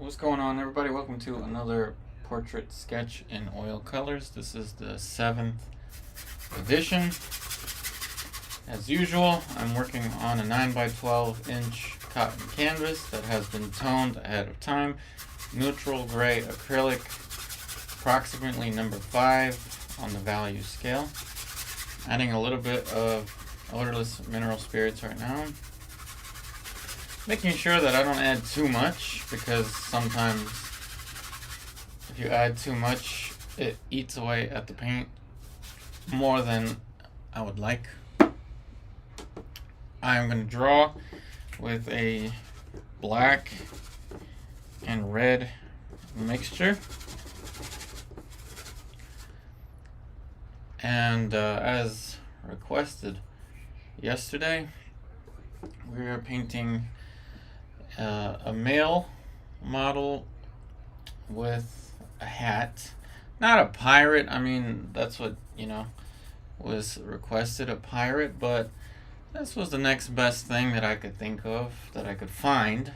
What's going on, everybody? Welcome to another portrait sketch in oil colors. This is the 7th edition. As usual, I'm working on a 9x12 inch cotton canvas that has been toned ahead of time. Neutral gray acrylic, approximately number 5 on the value scale. Adding a little bit of odorless mineral spirits right now. Making sure that I don't add too much, because sometimes if you add too much, it eats away at the paint more than I would like. I'm going to draw with a black and red mixture. And as requested yesterday, we are painting a male model with a hat. Not a pirate. I mean, that's what, was requested, a pirate, but this was the next best thing that I could think of, that I could find.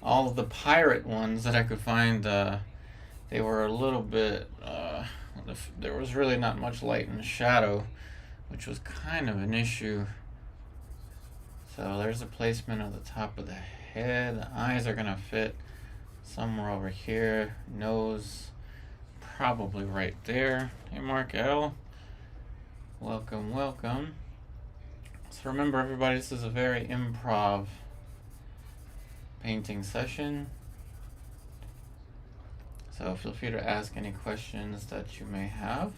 All of the pirate ones that I could find, they were a little bit, there was really not much light and shadow, which was kind of an issue. So there's a placement of the top of the head. The eyes are gonna fit somewhere over here. Nose probably right there. Hey Mark L, welcome, welcome. So remember, everybody, this is a very improv painting session. So feel free to ask any questions that you may have.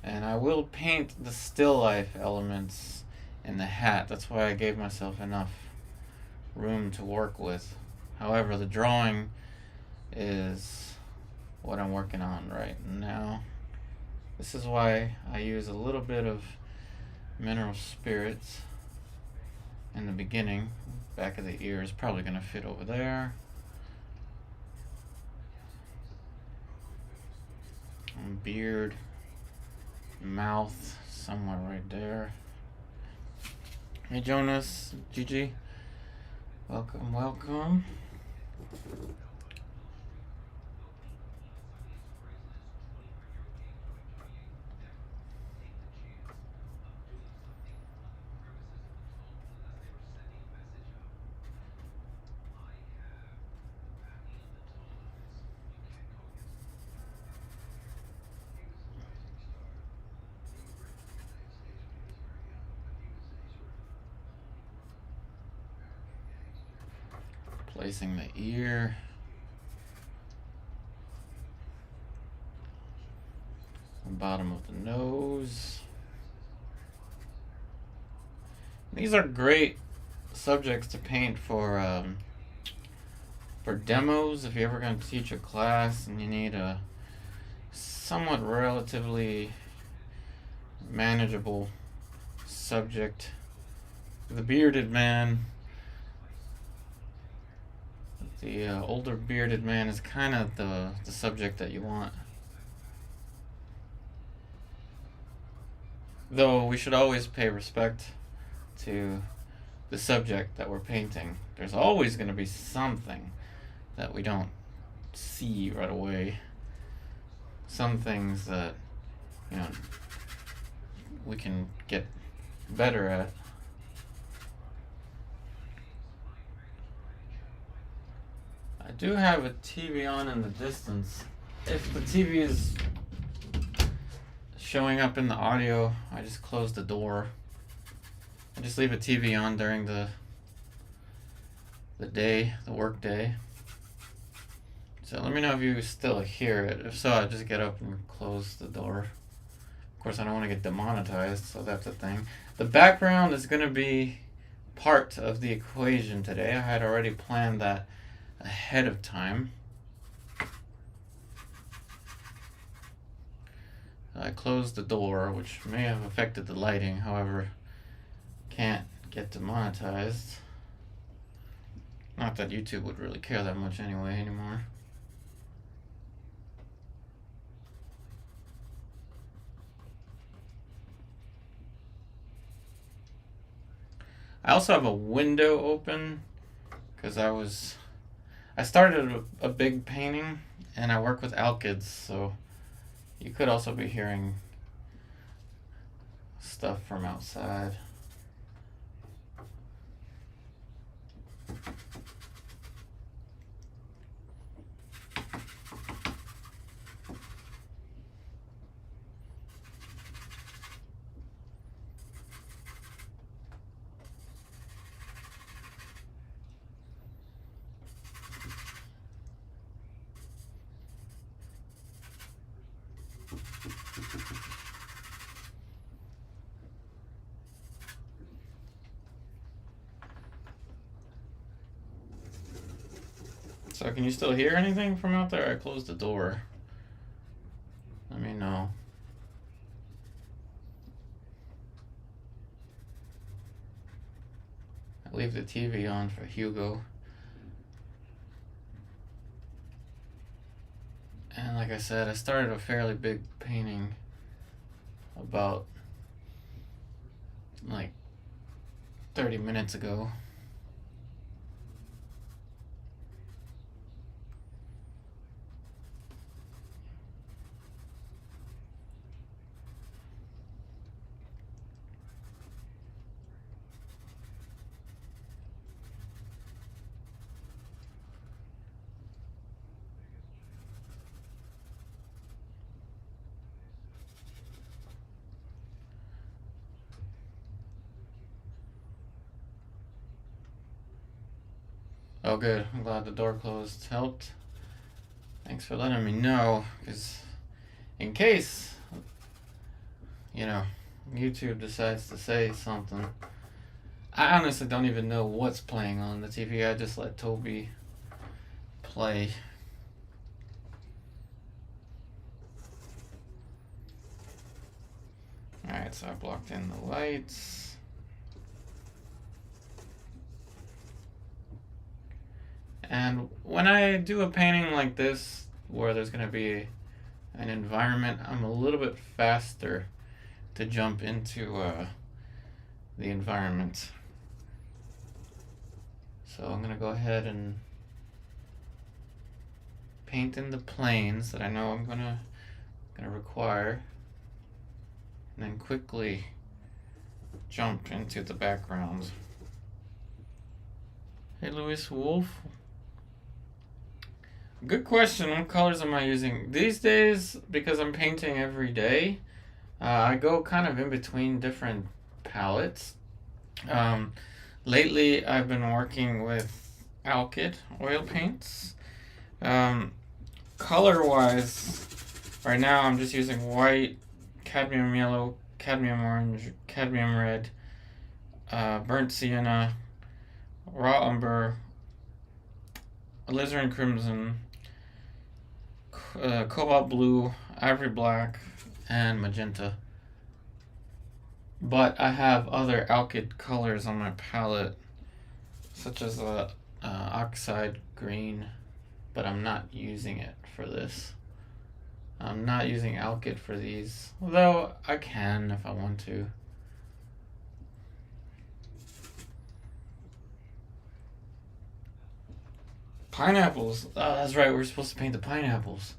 And I will paint the still life elements in the hat. That's why I gave myself enough room to work with. However, the drawing is what I'm working on right now. This is why I use a little bit of mineral spirits in the beginning. Back of the ear is probably going to fit over there. And beard, mouth somewhere right there. Hey Jonas, Gigi, welcome, welcome. Placing the ear. The bottom of the nose. These are great subjects to paint for demos. If you're ever going to teach a class and you need a somewhat relatively manageable subject. The bearded man. The older bearded man is kind of the subject that you want. Though we should always pay respect to the subject that we're painting. There's always going to be something that we don't see right away. Some things that, we can get better at. I do have a TV on in the distance. If the TV is showing up in the audio, I just close the door. I just leave a TV on during the day, the work day. So let me know if you still hear it. If so, I just get up and close the door. Of course, I don't want to get demonetized, so that's a thing. The background is going to be part of the equation today. I had already planned that ahead of time. I closed the door, which may have affected the lighting, however, can't get demonetized. Not that YouTube would really care that much anyway anymore. I also have a window open because I started a big painting, and I work with alkyds, so you could also be hearing stuff from outside. So can you still hear anything from out there? I closed the door. Let me know. I leave the TV on for Hugo. And like I said, I started a fairly big painting about like 30 minutes ago. Oh, good. I'm glad the door closed helped. Thanks for letting me know, because in case, YouTube decides to say something, I honestly don't even know what's playing on the TV. I just let Toby play. Alright, so I blocked in the lights. And when I do a painting like this, where there's going to be an environment, I'm a little bit faster to jump into the environment. So I'm going to go ahead and paint in the planes that I know I'm going to require, and then quickly jump into the background. Hey, Lewis Wolf. Good question. What colors am I using? These days, because I'm painting every day, I go kind of in between different palettes. Lately, I've been working with Alkyd oil paints. Color-wise, right now I'm just using white, cadmium yellow, cadmium orange, cadmium red, burnt sienna, raw umber, alizarin crimson, cobalt blue, ivory black, and magenta. But I have other Alkyd colors on my palette, such as oxide green, but I'm not using it for this. I'm not using Alkyd for these, although I can if I want to. Pineapples. Oh, that's right. We're supposed to paint the pineapples.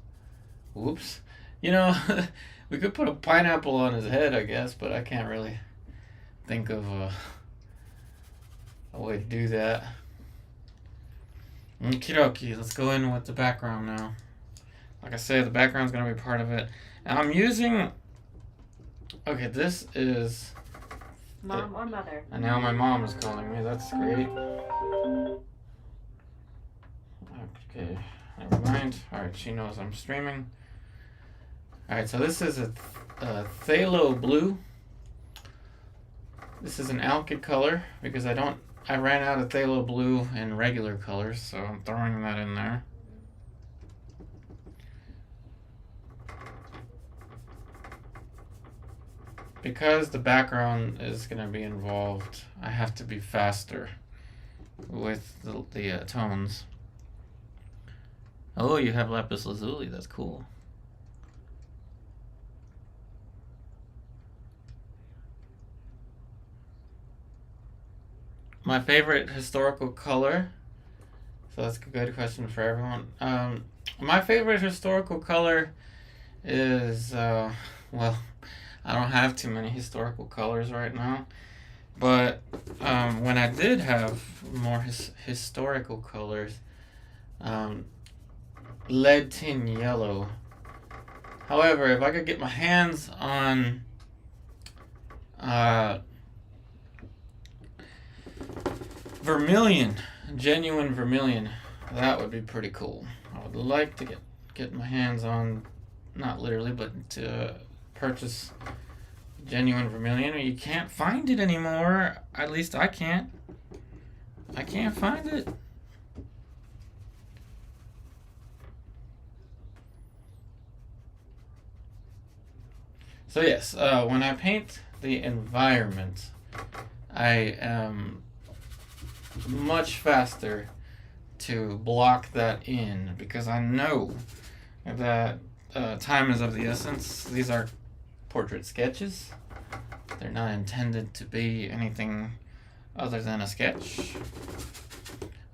Whoops. We could put a pineapple on his head, I guess, but I can't really think of a way to do that. Okie dokie. Let's go in with the background now. Like I said, the background's going to be part of it. And I'm using... Okay, this is... Mom or mother? And now my mom is calling me. That's great. Okay, never mind. Alright, she knows I'm streaming. Alright, so this is a phthalo blue. This is an Alkyd color because I ran out of phthalo blue in regular colors, so I'm throwing that in there. Because the background is going to be involved, I have to be faster with the tones. Oh, you have lapis lazuli. That's cool. My favorite historical color So that's a good question for everyone. My favorite historical color is, well, I don't have too many historical colors right now. But when I did have more historical colors, lead tin yellow. However, if I could get my hands on vermilion, genuine vermilion, that would be pretty cool. I would like to get my hands on, not literally, but to purchase genuine vermilion. You can't find it anymore. At least I can't. I can't find it. So yes, when I paint the environment, I am much faster to block that in because I know that time is of the essence. These are portrait sketches. They're not intended to be anything other than a sketch.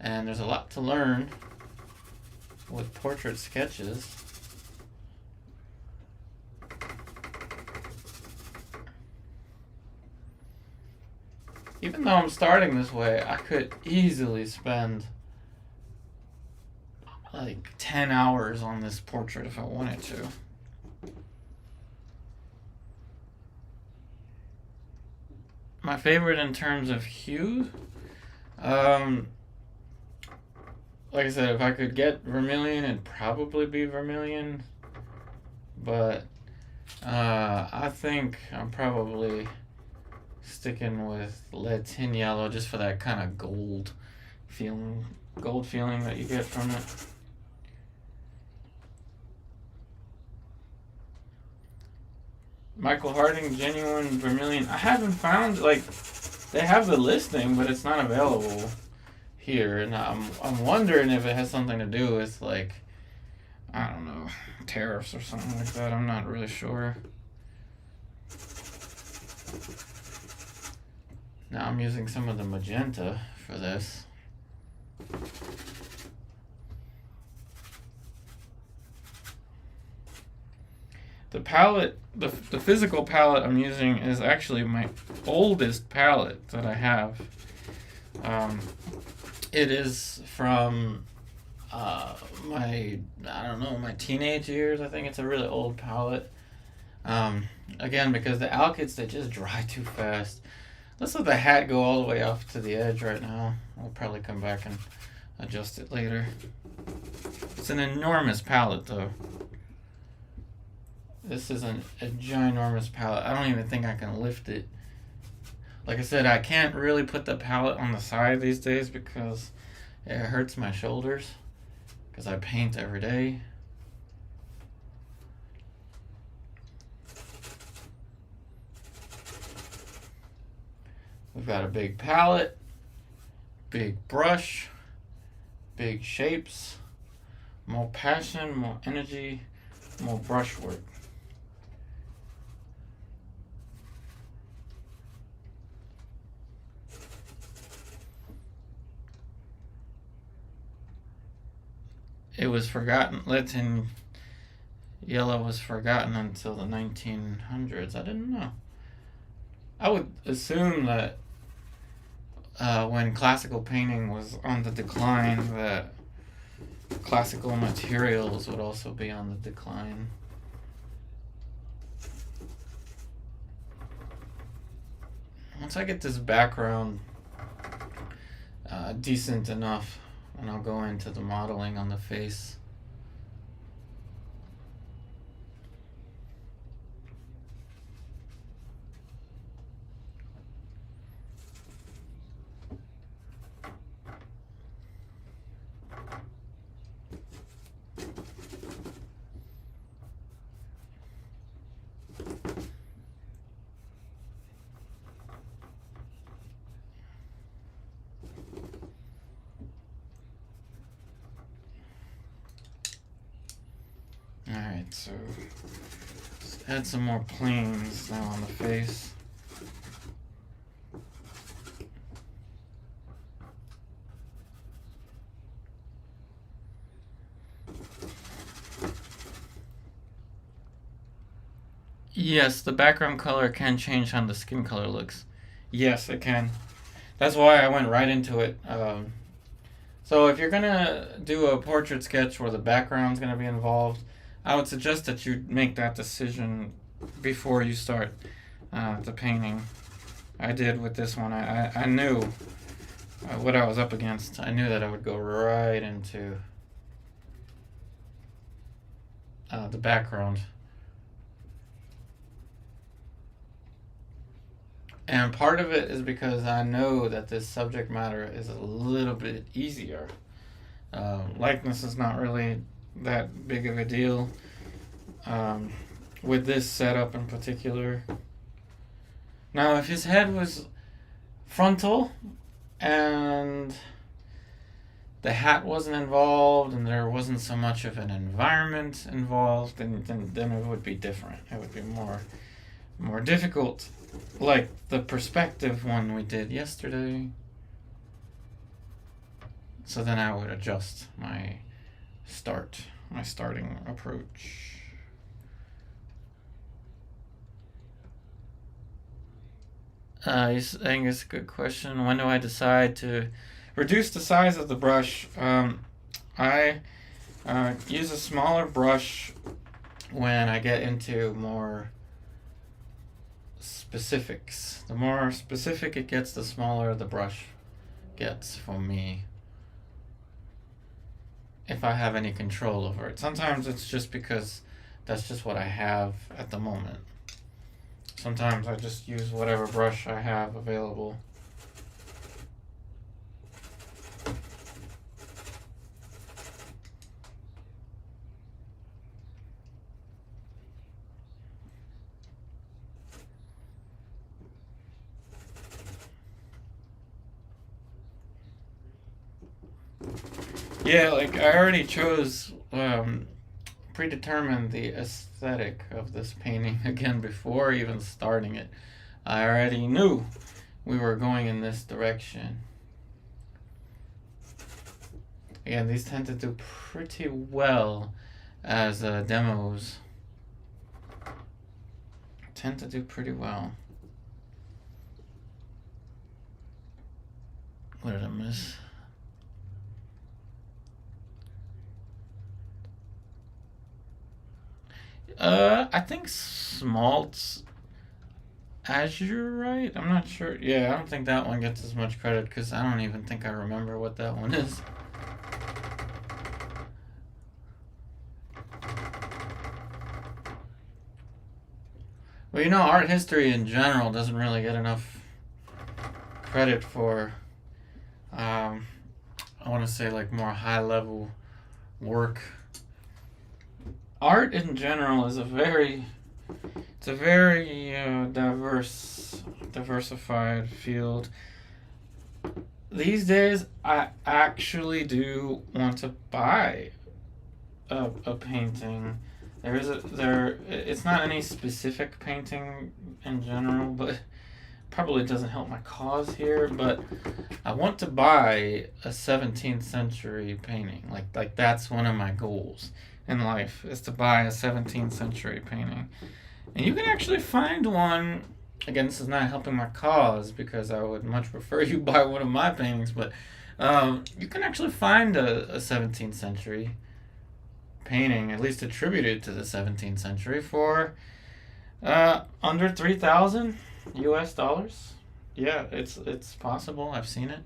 And there's a lot to learn with portrait sketches. Even though I'm starting this way, I could easily spend like 10 hours on this portrait if I wanted to. My favorite in terms of hue, like I said, if I could get vermilion, it'd probably be vermilion. But I think I'm probably sticking with lead tin yellow just for that kind of gold feeling that you get from it. Michael Harding genuine vermilion. I haven't found, like, they have the listing, but it's not available here, and I'm wondering if it has something to do with, like, I don't know, tariffs or something like that. I'm not really sure. Now I'm using some of the magenta for this. The palette, the physical palette I'm using is actually my oldest palette that I have. It is from my teenage years. I think it's a really old palette. Again, because the alkyds, they just dry too fast. Let's let the hat go all the way off to the edge right now. I'll probably come back and adjust it later. It's an enormous palette though. This is a ginormous palette. I don't even think I can lift it. Like I said, I can't really put the palette on the side these days because it hurts my shoulders because I paint every day. We've got a big palette, big brush, big shapes, more passion, more energy, more brushwork. It was forgotten. Lead tin yellow was forgotten until the 1900s. I didn't know. I would assume that when classical painting was on the decline, that classical materials would also be on the decline. Once I get this background decent enough, and I'll go into the modeling on the face. Alright, so let's add some more planes now on the face. Yes, the background color can change how the skin color looks. Yes, it can. That's why I went right into it. So if you're gonna do a portrait sketch where the background's gonna be involved, I would suggest that you make that decision before you start the painting. I did with this one. I knew what I was up against. I knew that I would go right into the background. And part of it is because I know that this subject matter is a little bit easier. Likeness is not really that big of a deal with this setup in particular. Now, if his head was frontal and the hat wasn't involved and there wasn't so much of an environment involved, then it would be different. It would be more difficult, like the perspective one we did yesterday. So then I would adjust my starting approach. He's saying it's a good question. When do I decide to reduce the size of the brush? I use a smaller brush when I get into more specifics. The more specific it gets, the smaller the brush gets for me. If I have any control over it. Sometimes it's just because that's just what I have at the moment. Sometimes I just use whatever brush I have available. Yeah, like I already chose, predetermined the aesthetic of this painting again before even starting it. I already knew we were going in this direction. Again, these tend to do pretty well as demos. Tend to do pretty well. What did I miss? I think Smalt's Azurite. I'm not sure. Yeah, I don't think that one gets as much credit because I don't even think I remember what that one is. Well, you know, art history in general doesn't really get enough credit for, I want to say, like more high level work. Art in general is a very diversified field. These days, I actually do want to buy a painting. It's not any specific painting in general, but probably doesn't help my cause here, but I want to buy a 17th century painting. Like that's one of my goals in life, is to buy a 17th century painting. And you can actually find one. Again, this is not helping my cause because I would much prefer you buy one of my paintings, but you can actually find a 17th century painting, at least attributed to the 17th century, for under 3,000 US dollars. Yeah, it's possible. I've seen it.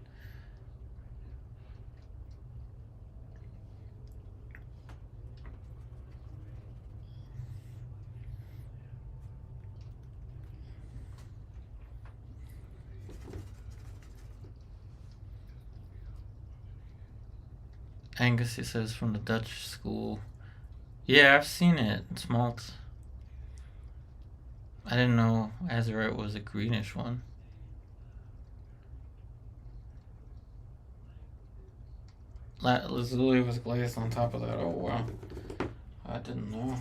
Angus, he says, from the Dutch school. Yeah, I've seen it. It's malt. I didn't know Azurite was a greenish one. Lazuli was glazed on top of that. Oh, wow. I didn't know.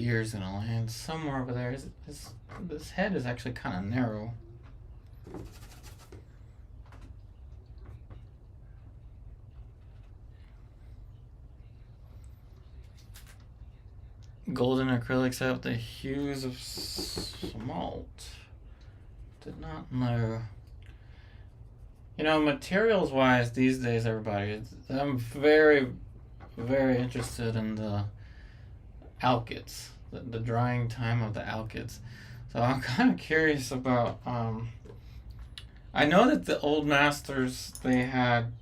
ear's gonna land somewhere over there. This head is actually kind of narrow. Golden acrylics have the hues of smalt. Did not know. You know, materials wise these days, everybody, I'm very, very interested in the alkyds, the drying time of the alkyds. So I'm kind of curious about, I know that the old masters, they had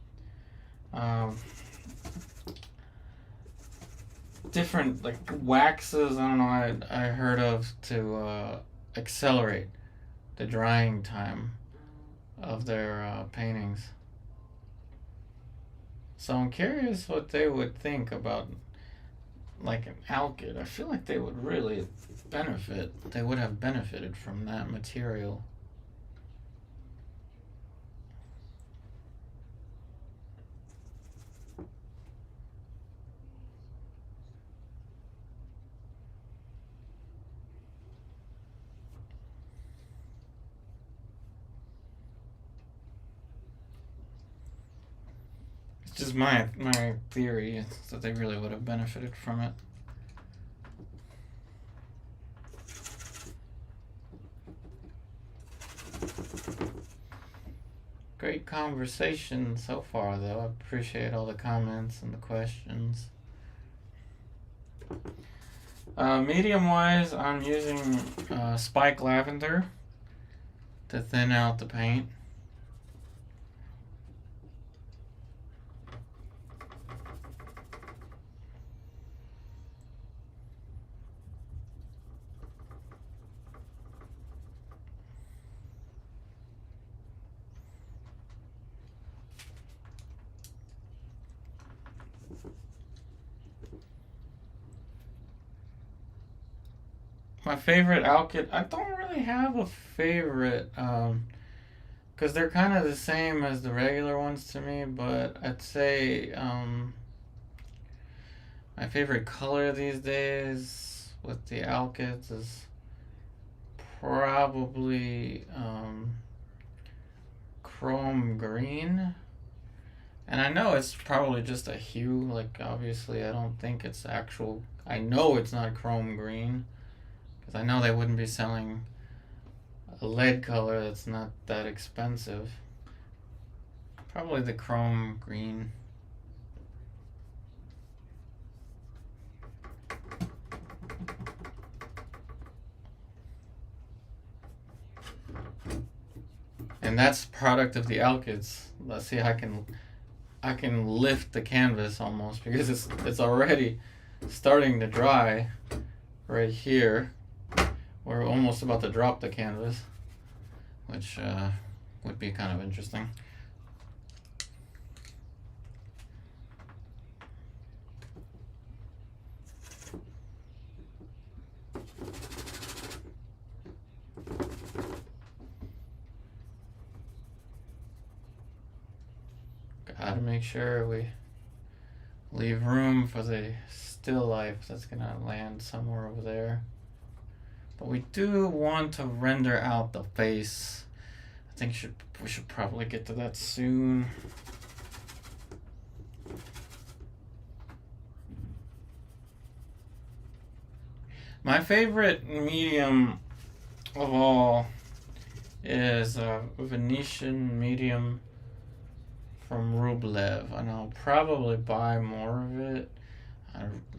different like waxes, I don't know, I heard of to accelerate the drying time of their paintings. So I'm curious what they would think about like an alkyd. I feel like they would really benefit. They would have benefited from that material. It's just my theory is that they really would have benefited from it. Great conversation so far, though. I appreciate all the comments and the questions. Medium wise, I'm using Spike Lavender to thin out the paint. My favorite alkyd, I don't really have a favorite, because they're kind of the same as the regular ones to me, but I'd say my favorite color these days with the alkyds is probably chrome green. And I know it's probably just a hue, like obviously I don't think it's actual, I know it's not chrome green. Because I know they wouldn't be selling a lead color that's not that expensive. Probably the chrome green. And that's product of the alkyds. Let's see, I can lift the canvas almost because it's already starting to dry right here. We're almost about to drop the canvas, which would be kind of interesting. Gotta make sure we leave room for the still life that's gonna land somewhere over there. But we do want to render out the face. I think we should probably get to that soon. My favorite medium of all is a Venetian medium from Rublev, and I'll probably buy more of it.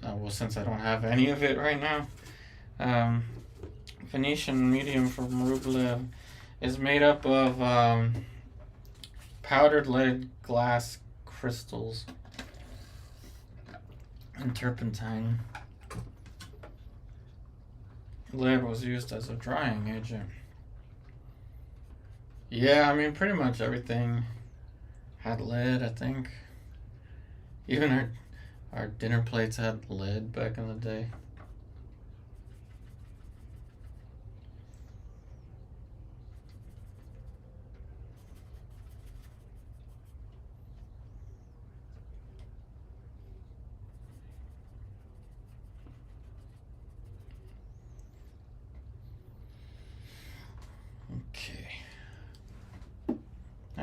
Well, since I don't have any of it right now. Venetian medium from Rublev is made up of powdered lead glass crystals and turpentine. Lead was used as a drying agent. Yeah, I mean pretty much everything had lead, I think. Even our dinner plates had lead back in the day.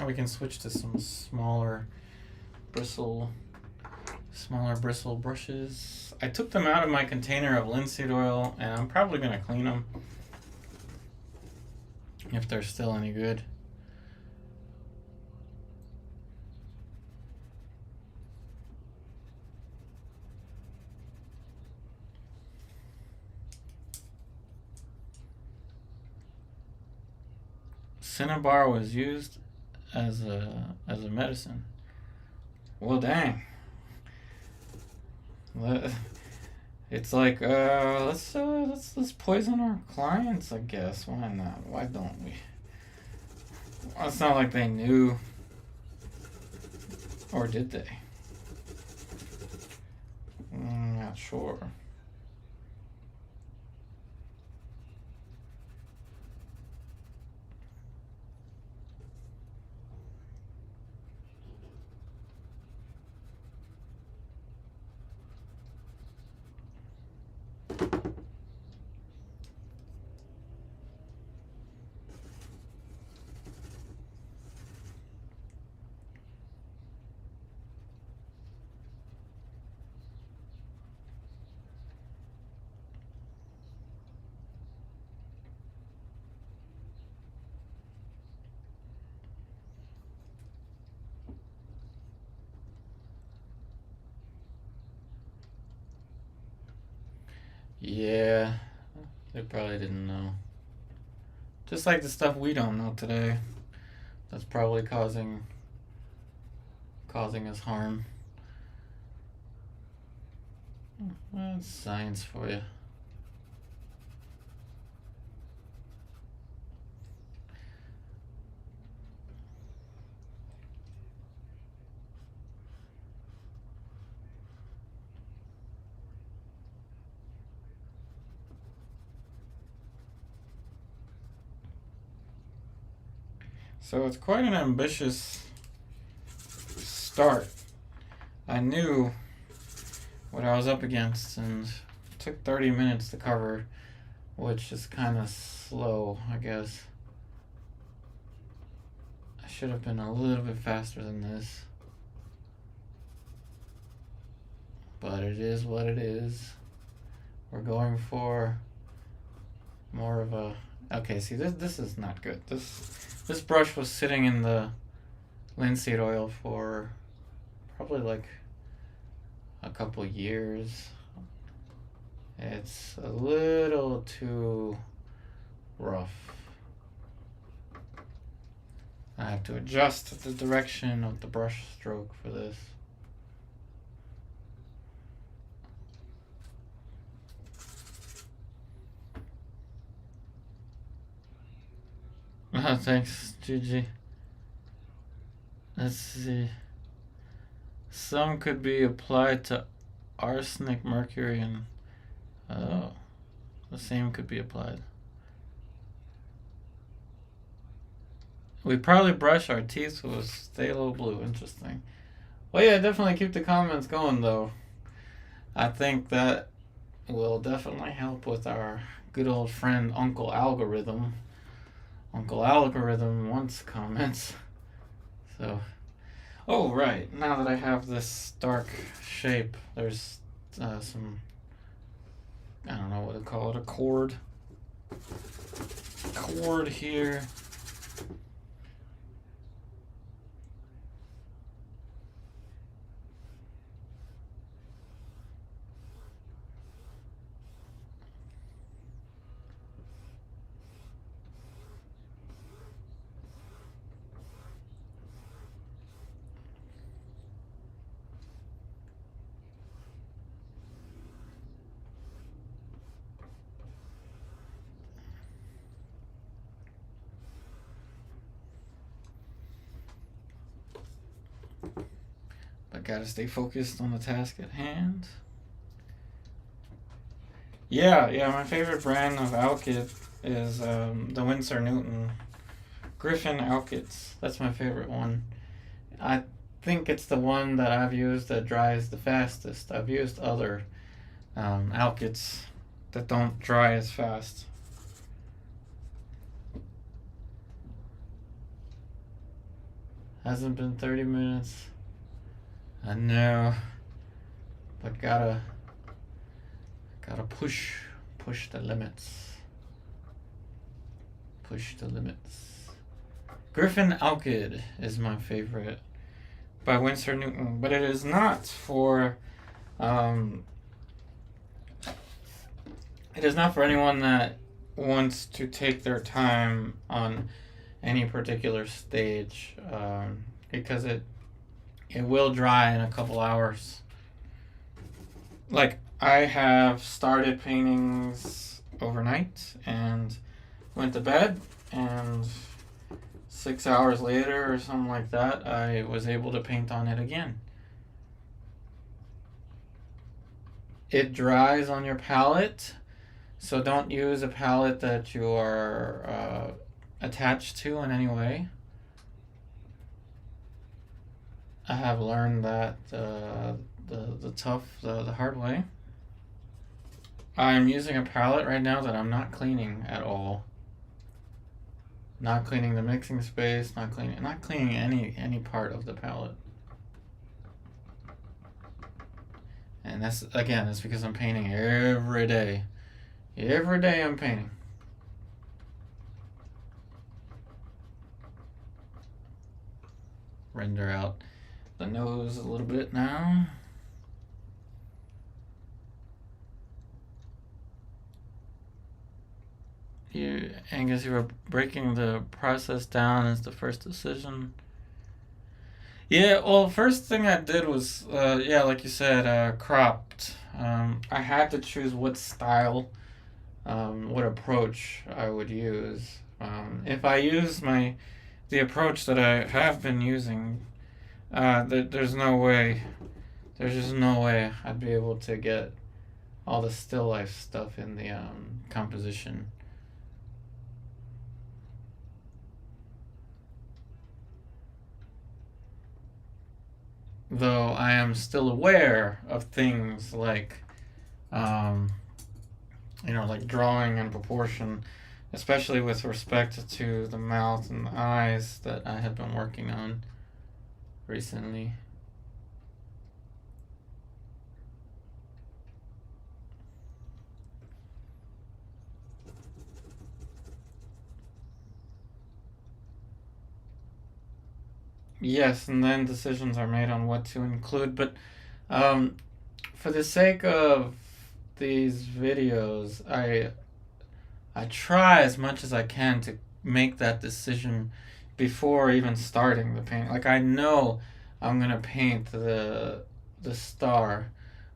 Now we can switch to some smaller bristle brushes. I took them out of my container of linseed oil, and I'm probably going to clean them if they're still any good. Cinnabar was used as a medicine. Well, dang. It's like let's poison our clients, I guess. Why not? Why don't we? Well, it's not like they knew, or did they? Not sure. Yeah, they probably didn't know. Just like the stuff we don't know today, that's probably causing us harm. That's science for you. So it's quite an ambitious start. I knew what I was up against, and it took 30 minutes to cover, which is kind of slow, I guess. I should have been a little bit faster than this. But it is what it is. We're going for more of a... Okay, see, this is not good. This brush was sitting in the linseed oil for probably like a couple years. It's a little too rough. I have to adjust the direction of the brush stroke for this. Thanks, Gigi. Let's see. Some could be applied to arsenic, mercury, and the same could be applied. We probably brush our teeth with phthalo blue. Interesting. Well, yeah, definitely keep the comments going, though. I think that will definitely help with our good old friend Uncle Algorithm. Uncle Algorithm wants comments. So, oh, right. Now that I have this dark shape, there's some, I don't know what to call it, a cord here. But gotta stay focused on the task at hand. Yeah, my favorite brand of Alkyd is the Winsor Newton Griffin Alkyds. That's my favorite one. I think it's the one that I've used that dries the fastest. I've used other Alkyds that don't dry as fast. Hasn't been 30 minutes. I know. But gotta push the limits. Push the limits. Griffin Alkyd is my favorite by Winsor Newton, but it is not for it is not for anyone that wants to take their time on any particular stage, because it will dry in a couple hours. Like, I have started paintings overnight and went to bed, and 6 hours later or something like that, I was able to paint on it again. It dries on your palette, so don't use a palette that you are attached to in any way. I have learned that the hard way. I'm using a palette right now that I'm not cleaning at all. Not cleaning the mixing space, not cleaning any part of the palette. And that's because I'm painting every day. Every day I'm painting. Render out the nose a little bit now. Angus, you were breaking the process down as the first decision. Yeah, well, first thing I did was, like you said, cropped. I had to choose what style, what approach I would use. If I use the approach that I have been using, there's no way I'd be able to get all the still life stuff in the composition. Though I am still aware of things like, like drawing and proportion, especially with respect to the mouth and the eyes that I have been working on recently. Yes, and then decisions are made on what to include, but for the sake of these videos, I try as much as I can to make that decision before even starting the paint. Like, I know I'm gonna paint the star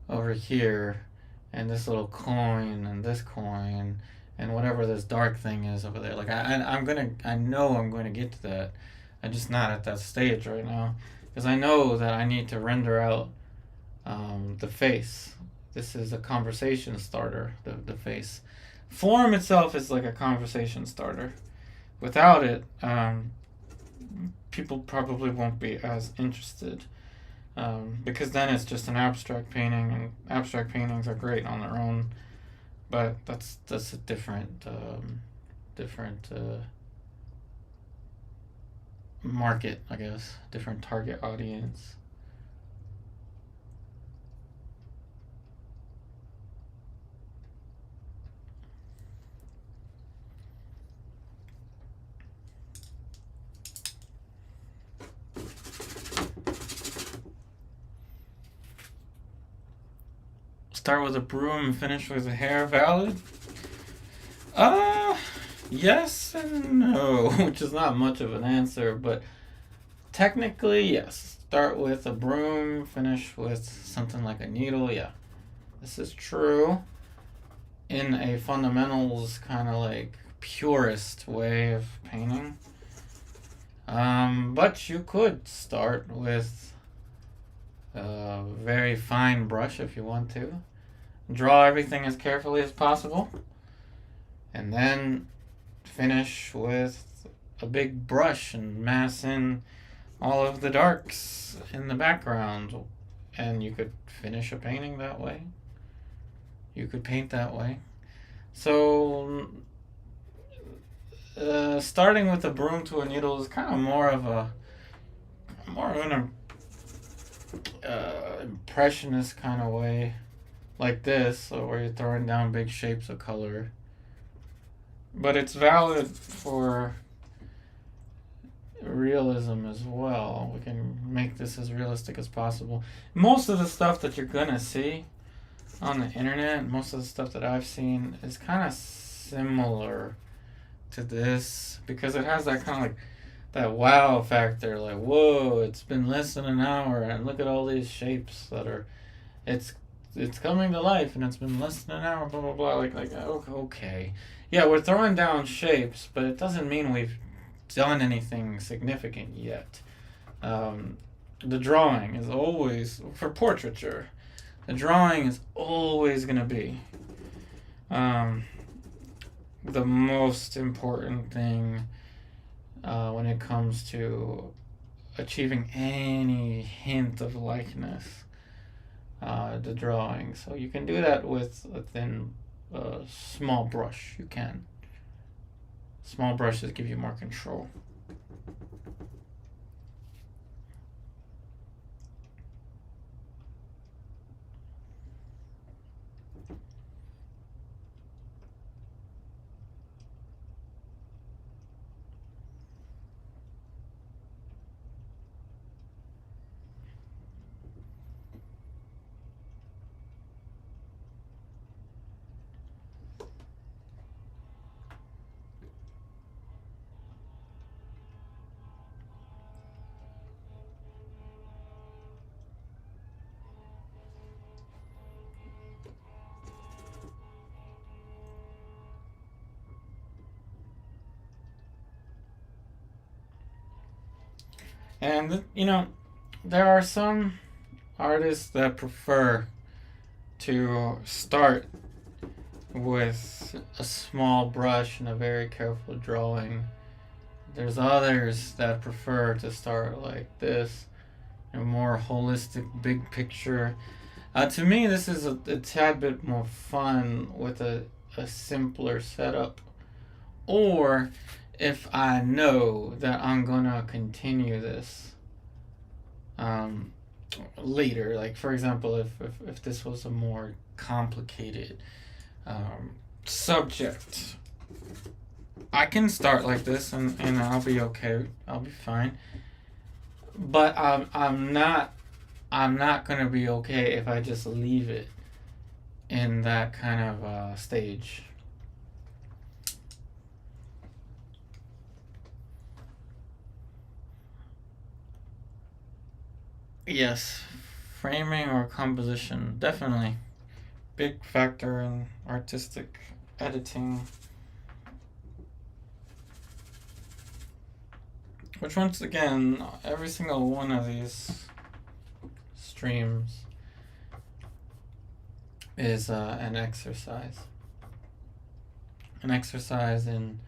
over here, and this little coin, and this coin, and whatever this dark thing is over there. Like, I know I'm going to get to that. I'm just not at that stage right now, because I know that I need to render out the face. This is a conversation starter, the face. Form itself is like a conversation starter. Without it, people probably won't be as interested, because then it's just an abstract painting, and abstract paintings are great on their own, but that's a different market, I guess, different target audience. Start with a broom and finish with a hair, valid? Yes and no, which is not much of an answer, but technically, yes. Start with a broom, finish with something like a needle, yeah. This is true in a fundamentals kind of like purist way of painting. But you could start with a very fine brush if you want to. Draw everything as carefully as possible, and then finish with a big brush and mass in all of the darks in the background, and you could finish a painting that way. You could paint that way. So starting with a broom to a needle is kind of more of a more in an impressionist kind of way, like this, so where you're throwing down big shapes of color. But it's valid for realism as well. We can make this as realistic as possible. Most of the stuff that you're gonna see on the internet, most of the stuff that I've seen is kind of similar to this, because it has that kind of like that wow factor, like, whoa, it's been less than an hour and look at all these shapes that are, it's coming to life and it's been less than an hour, blah blah blah. Like okay, yeah, we're throwing down shapes, but it doesn't mean we've done anything significant yet. The drawing is always, for portraiture, the drawing is always going to be the most important thing when it comes to achieving any hint of likeness. The drawing. So you can do that within a small brush. You can. Small brushes give you more control. And, there are some artists that prefer to start with a small brush and a very careful drawing. There's others that prefer to start like this, a more holistic, big picture. To me, this is a tad bit more fun with a simpler setup. Or if I know that I'm gonna continue this later, like for example, if this was a more complicated subject, I can start like this and I'll be okay. I'll be fine. But I'm not gonna be okay if I just leave it in that kind of stage. Yes, framing or composition, definitely. Big factor in artistic editing. Which, once again, every single one of these streams is an exercise. An exercise in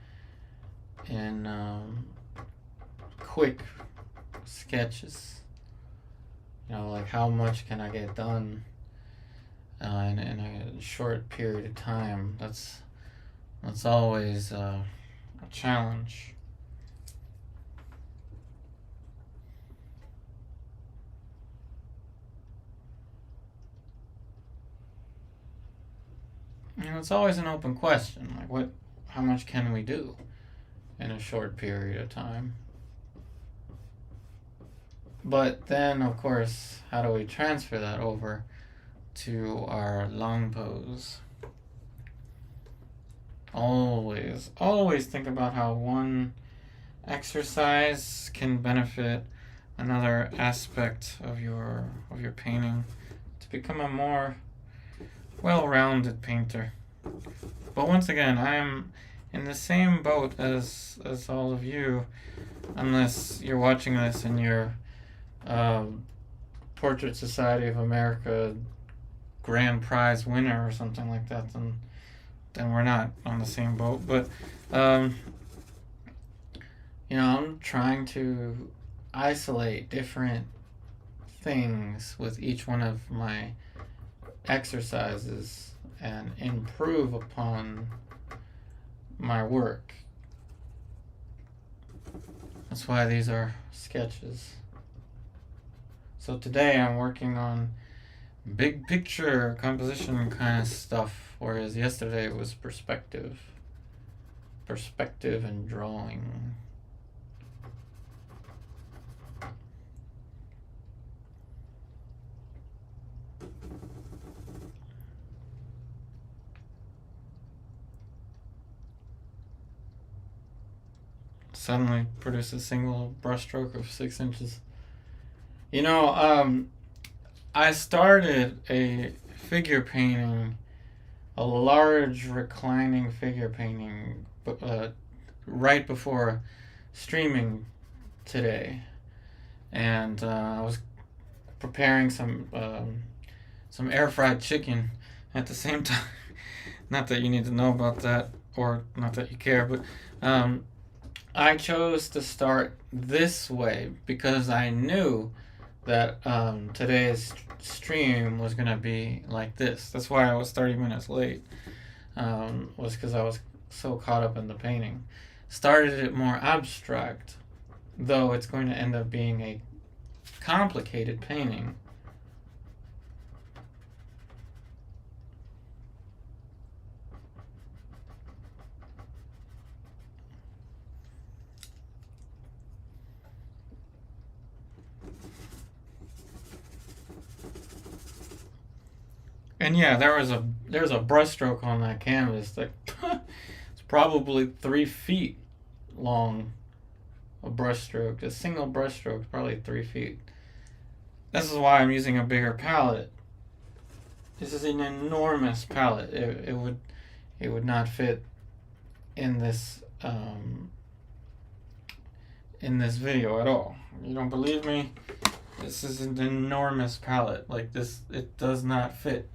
quick sketches. Like how much can I get done in a short period of time? That's always a challenge. It's always an open question. Like, how much can we do in a short period of time? But then, of course, how do we transfer that over to our long pose? Always think about how one exercise can benefit another aspect of your painting to become a more well-rounded painter. But once again, I am in the same boat as all of you, unless you're watching this and you're Portrait Society of America grand prize winner or something like that, then we're not on the same boat. But I'm trying to isolate different things with each one of my exercises and improve upon my work. That's why these are sketches. So today I'm working on big picture composition kind of stuff, whereas yesterday it was perspective and drawing. Suddenly produce a single brushstroke of 6 inches. You know, I started a figure painting, a large reclining figure painting, right before streaming today, and I was preparing some air fried chicken at the same time. Not that you need to know about that, or not that you care, but I chose to start this way because I knew that today's stream was gonna be like this. That's why I was 30 minutes late. Was because I was so caught up in the painting. Started it more abstract, though it's going to end up being a complicated painting. And yeah, there's a brushstroke on that canvas that it's probably 3 feet long. A brushstroke, a single brushstroke, probably 3 feet. This is why I'm using a bigger palette. This is an enormous palette. It would not fit in this video at all. You don't believe me? This is an enormous palette. Like this, it does not fit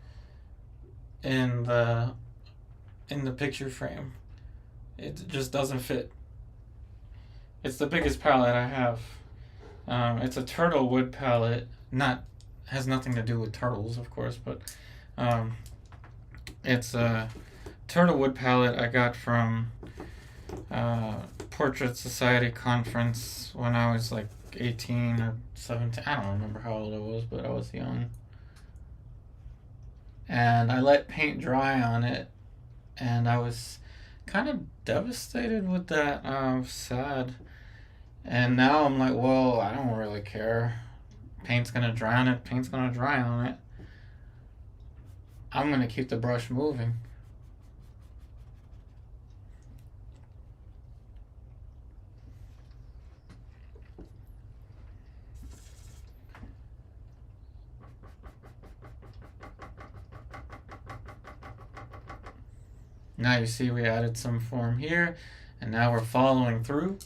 in the picture frame. It just doesn't fit. It's the biggest palette I have. It's a turtle wood palette. Has nothing to do with turtles, of course, but it's a turtle wood palette I got from Portrait Society conference when I was like 18 or 17. I don't remember how old I was, but I was young. And I let paint dry on it, and I was kind of devastated with that. Sad. And now I'm like, well, I don't really care. Paint's gonna dry on it. Paint's gonna dry on it. I'm gonna keep the brush moving. Now you see we added some form here, and now we're following through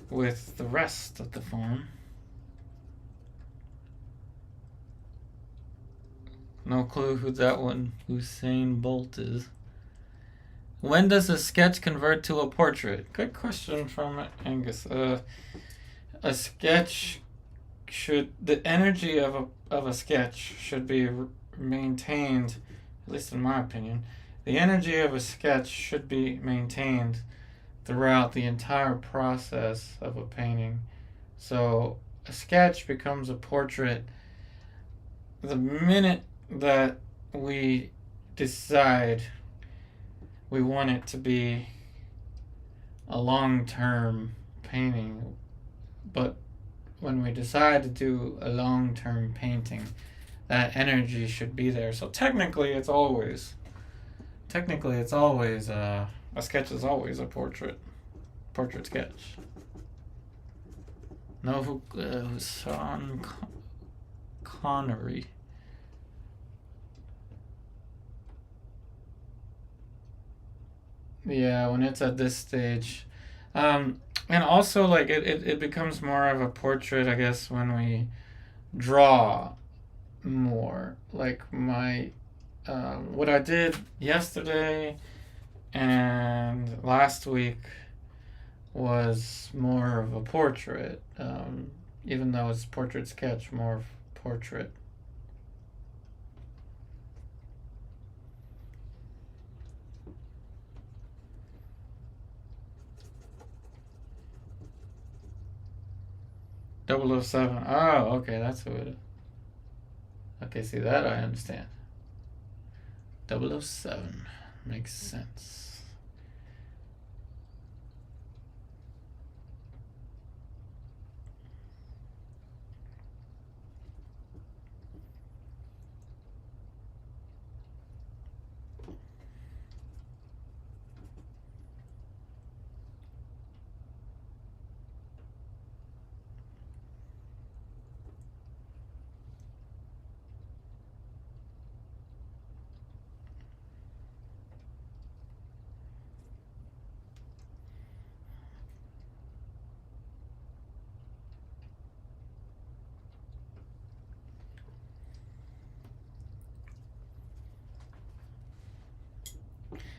with the rest of the form. No clue who that one Usain Bolt is. When does a sketch convert to a portrait? Good question from Angus. A sketch the energy of a sketch should be maintained, at least in my opinion. The energy of a sketch should be maintained throughout the entire process of a painting. So a sketch becomes a portrait the minute that we decide we want it to be a long-term painting. But when we decide to do a long-term painting, that energy should be there. So technically it's always a sketch is always a portrait sketch. No, Sean Connery. Yeah, when it's at this stage. And also, like, it becomes more of a portrait, I guess, when we draw more. Like, what I did yesterday and last week was more of a portrait. Even though it's portrait sketch, more of portrait. 007. Oh, okay, that's who it is. Okay, see that I understand. 007 makes sense.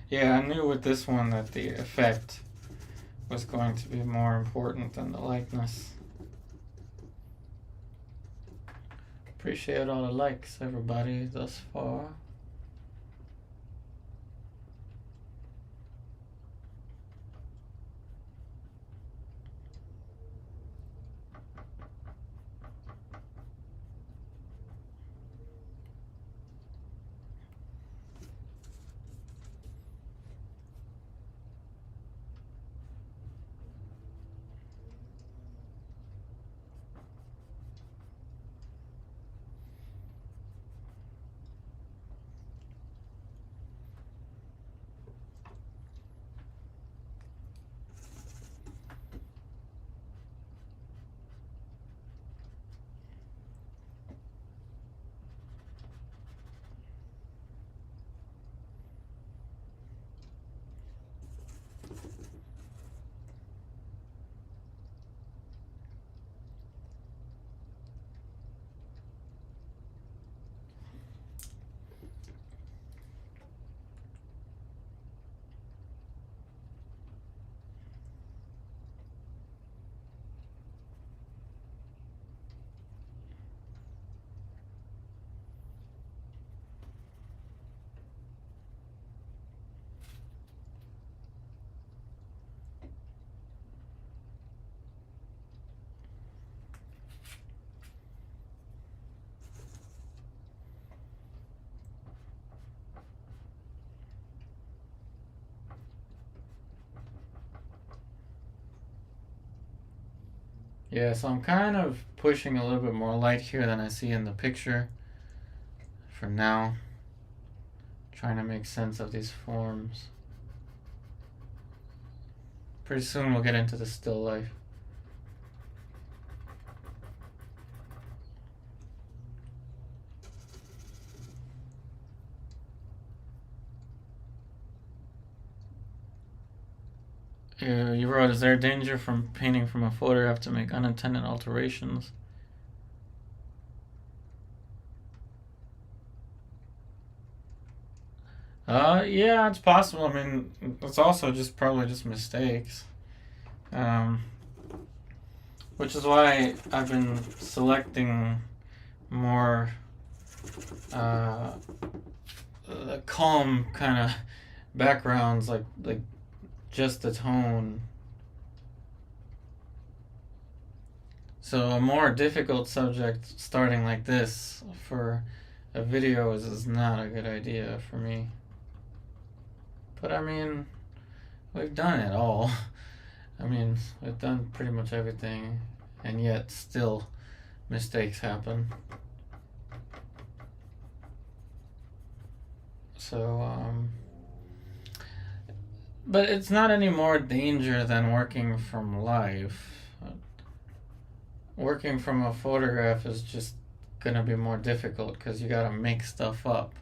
Yeah, I knew with this one that the effect was going to be more important than the likeness. Appreciate all the likes, everybody, thus far. Yeah, so I'm kind of pushing a little bit more light here than I see in the picture for now. Trying to make sense of these forms. Pretty soon we'll get into the still life. You wrote, is there danger from painting from a photograph to make unintended alterations? Yeah, it's possible. I mean, it's also just probably just mistakes. Which is why I've been selecting more calm kind of backgrounds, like just the tone. So a more difficult subject starting like this for a video is not a good idea for me. But I mean, we've done it all. I mean, we've done pretty much everything, and yet still mistakes happen. So, but it's not any more danger than working from live. Working from a photograph is just gonna be more difficult because you gotta make stuff up.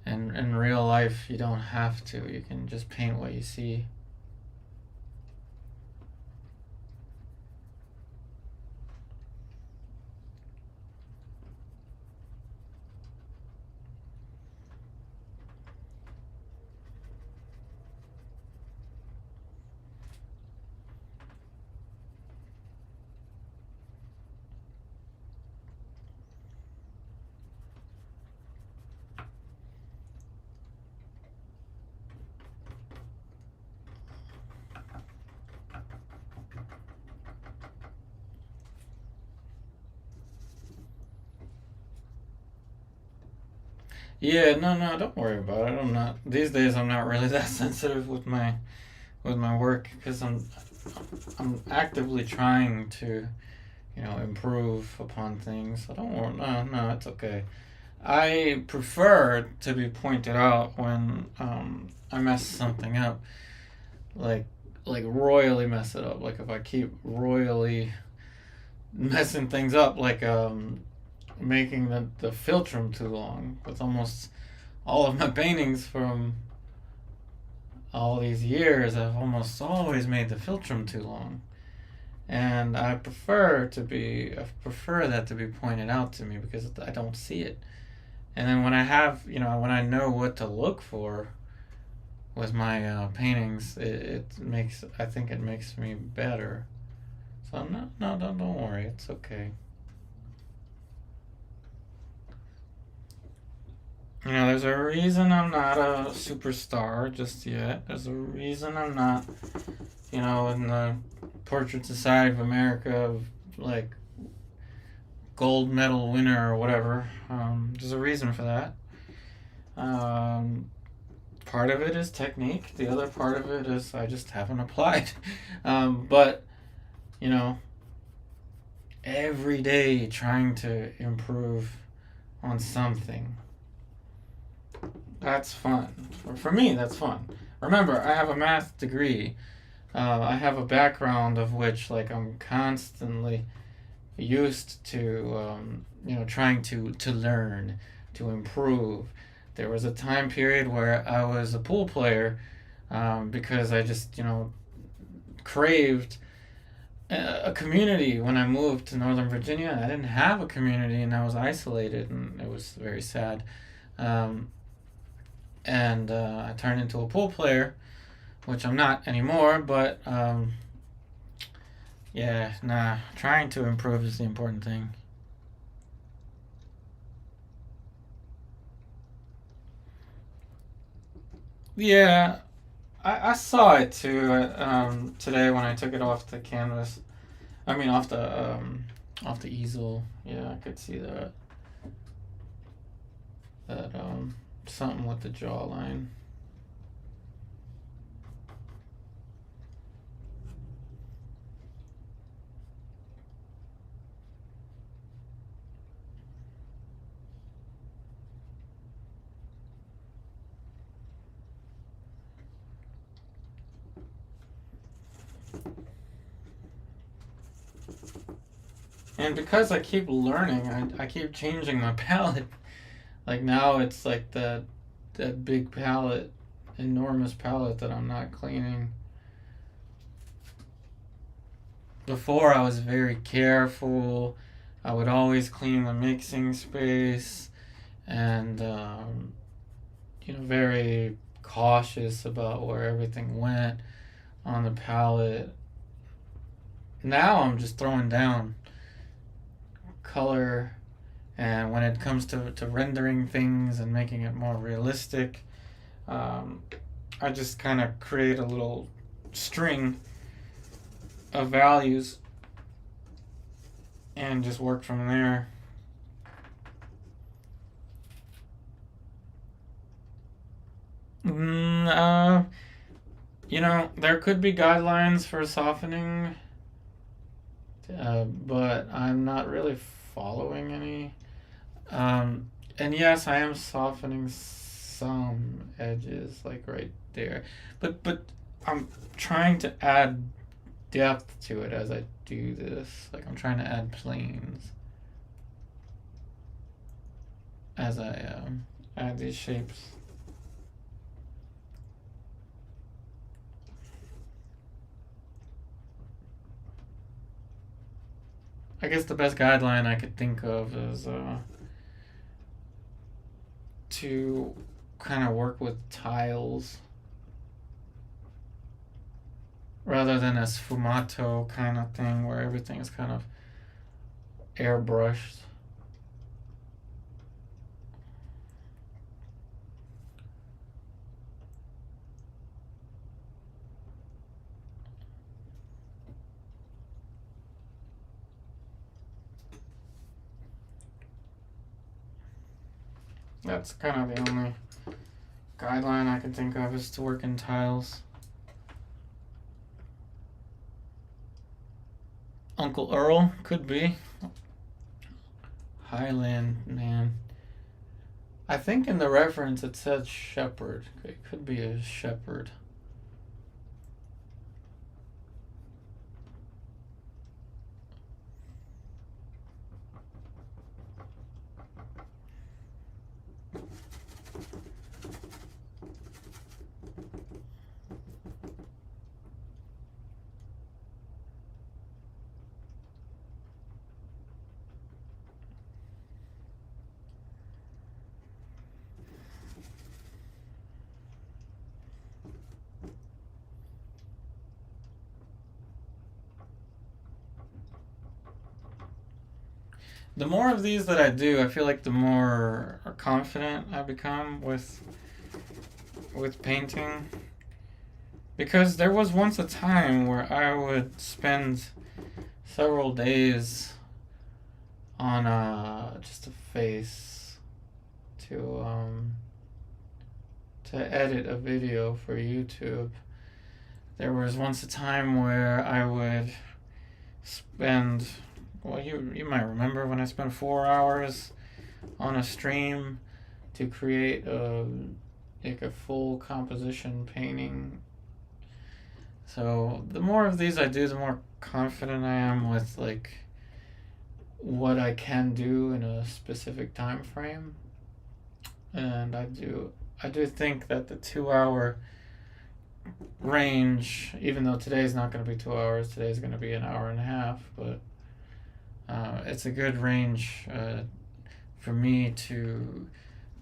And in real life, you don't have to. You can just paint what you see. Yeah, no, don't worry about it. I'm not these days. I'm not really that sensitive with my work because I'm actively trying to improve upon things. So don't worry. No, it's okay. I prefer to be pointed out when I mess something up, like royally mess it up. Like if I keep royally messing things up, like making the philtrum too long. With almost all of my paintings from all these years, I've almost always made the philtrum too long. And I prefer that to be pointed out to me because I don't see it. And then when I have, when I know what to look for with my paintings, I think it makes me better. So no, don't worry, it's okay. There's a reason I'm not a superstar just yet. There's a reason I'm not, in the Portrait Society of America of like gold medal winner or whatever. There's a reason for that. Part of it is technique. The other part of it is I just haven't applied. But you know, every day trying to improve on something. That's fun. For me, that's fun. Remember, I have a math degree. I have a background of which, like, I'm constantly used to, trying to learn, to improve. There was a time period where I was a pool player because I just, craved a community when I moved to Northern Virginia. I didn't have a community and I was isolated and it was very sad. Um, and I turned into a pool player, which I'm not anymore, but yeah, nah, trying to improve is the important thing. Yeah, I saw it too today when I took it off the canvas. I mean, off the easel. Yeah, I could see that something with the jawline. And because I keep learning, I keep changing my palette. Like now it's like that big palette, enormous palette that I'm not cleaning. Before I was very careful. I would always clean the mixing space and very cautious about where everything went on the palette. Now I'm just throwing down color, and when it comes to rendering things and making it more realistic, um, I just kind of create a little string of values and just work from there. Mm, there could be guidelines for softening, but I'm not really following any. And yes, I am softening some edges, like right there, but I'm trying to add depth to it as I do this. Like I'm trying to add planes as I add these shapes. I guess the best guideline I could think of is to kind of work with tiles rather than a sfumato kind of thing where everything is kind of airbrushed. That's kind of the only guideline I can think of is to work in tiles. Uncle Earl could be. Highland man. I think in the reference it said shepherd. It could be a shepherd. The more of these that I do, I feel like the more confident I become with painting. Because there was once a time where I would spend several days on just a face to edit a video for YouTube. There was once a time where I would spend, well, you might remember when I spent 4 hours on a stream to create a full composition painting. So the more of these I do, the more confident I am with like what I can do in a specific time frame. And I do think that the 2 hour range, even though today's not going to be 2 hours, today's going to be an hour and a half, but it's a good range for me to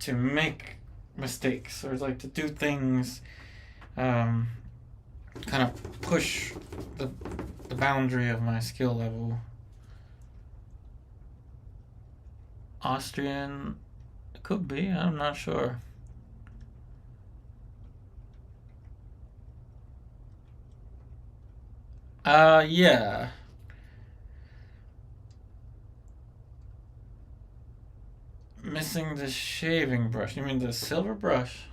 make mistakes or like to do things, kind of push the boundary of my skill level. Austrian, could be, I'm not sure. Yeah. Missing the shaving brush. You mean the silver brush?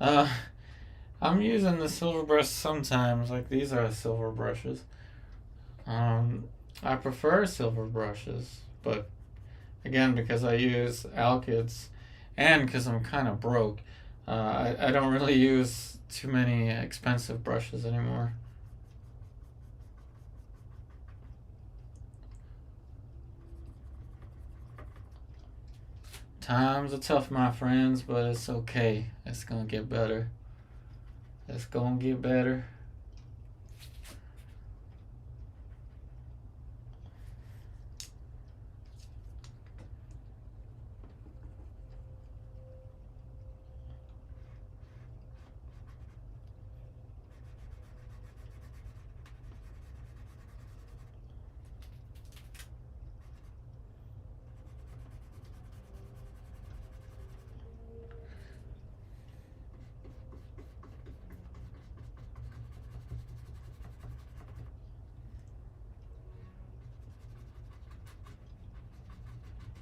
I'm using the silver brush sometimes. Like these are silver brushes. I prefer silver brushes, but again, because I use Alkids and because I'm kind of broke, I don't really use too many expensive brushes anymore. Times are tough, my friends, but it's okay. It's gonna get better. It's gonna get better.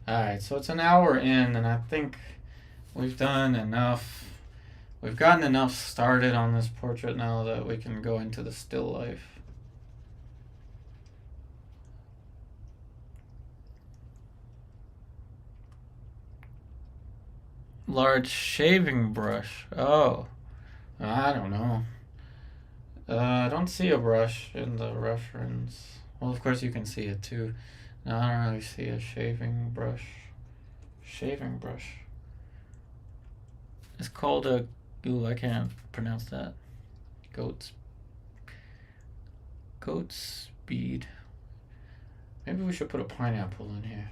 Alright, so it's an hour in, and I think we've done enough. We've gotten enough started on this portrait now that we can go into the still life. Large shaving brush. Oh, I don't know. I don't see a brush in the reference. Well, of course you can see it too. No, I don't really see a shaving brush. Shaving brush. It's called a... Ooh, I can't pronounce that. Goat speed. Maybe we should put a pineapple in here.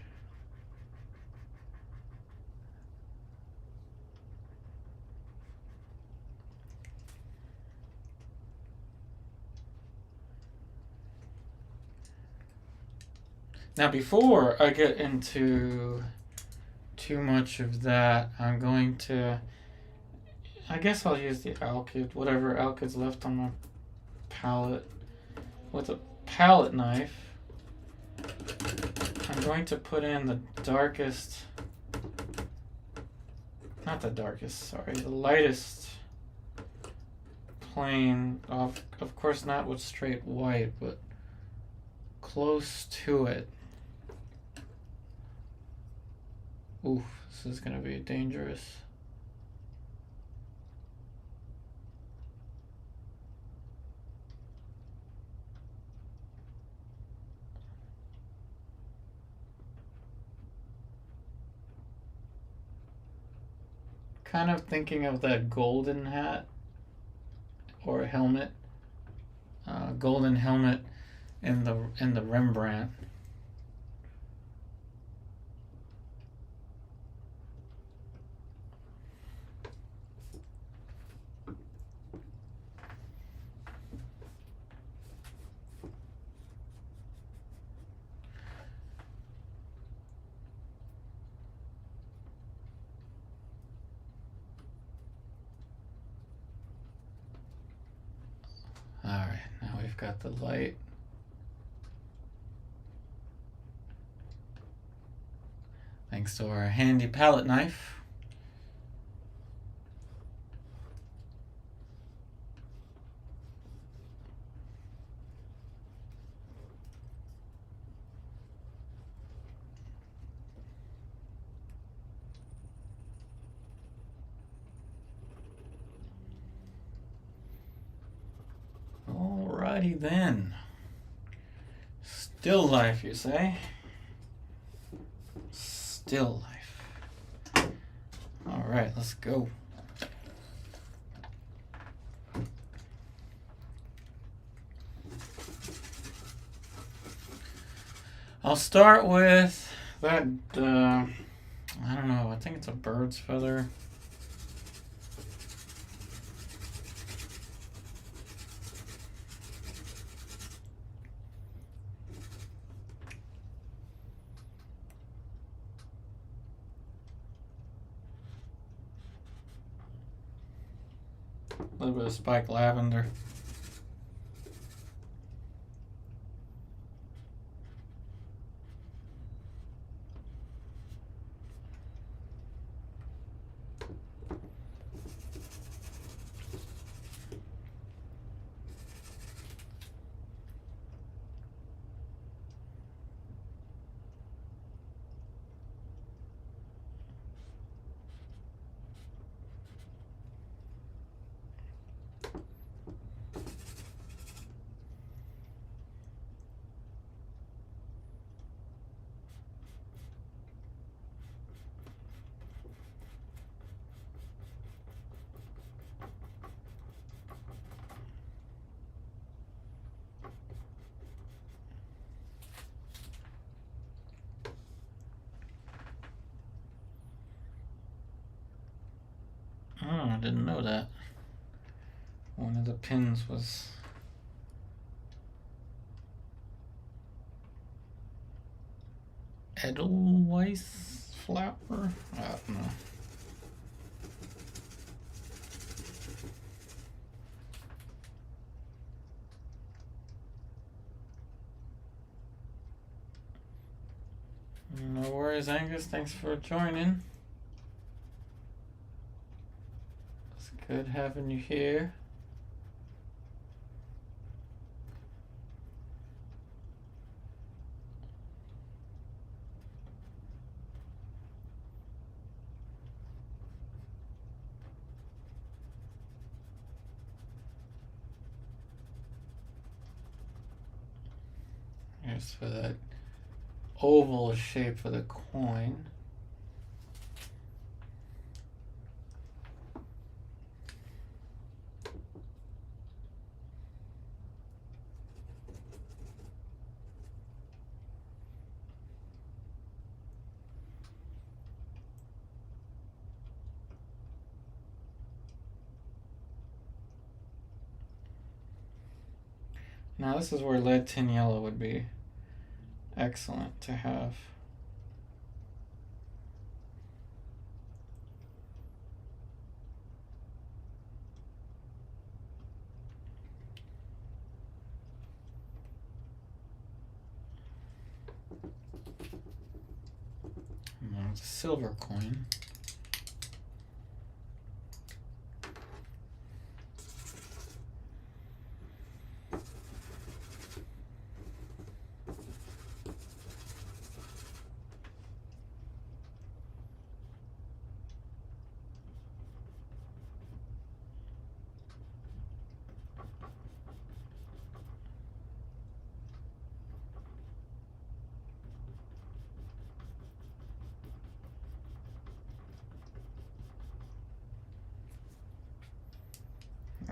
Now, before I get into too much of that, I'm going to... I guess I'll use the Alkyd, whatever Alkyd's left on my palette. With a palette knife, I'm going to put in the darkest not the darkest, sorry, the lightest plane, of course not with straight white, but close to it. Oof, this is gonna be dangerous. Kind of thinking of that golden hat or helmet, golden helmet in the Rembrandt. Alright, now we've got the light. Thanks to our handy palette knife. Alrighty then. Still life, you say? Still life. Alright, let's go. I'll start with that, I don't know, I think it's a bird's feather. A little bit of spiked lavender. Oh, I didn't know that. One of the pins was Edelweiss flower? I don't know. No worries, Angus. Thanks for joining. It's good having you here. Here's for that oval shape for the coin. Now this is where lead tin yellow would be excellent to have. Now it's a silver coin.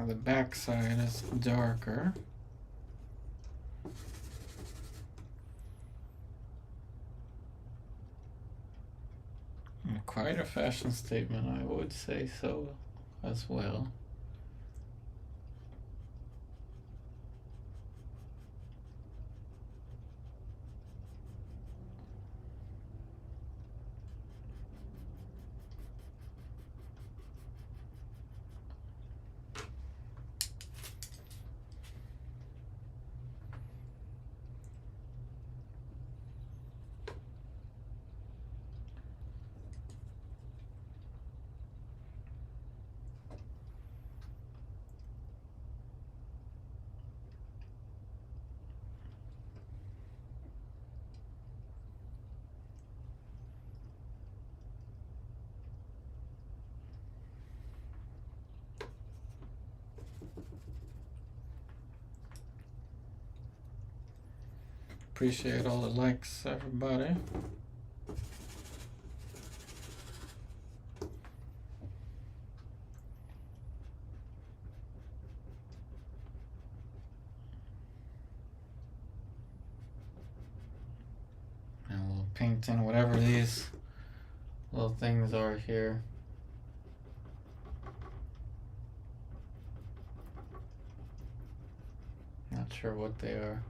the back side is darker. And quite a fashion statement, I would say so as well. Appreciate all the likes, everybody. And we'll paint in whatever these little things are here. Not sure what they are.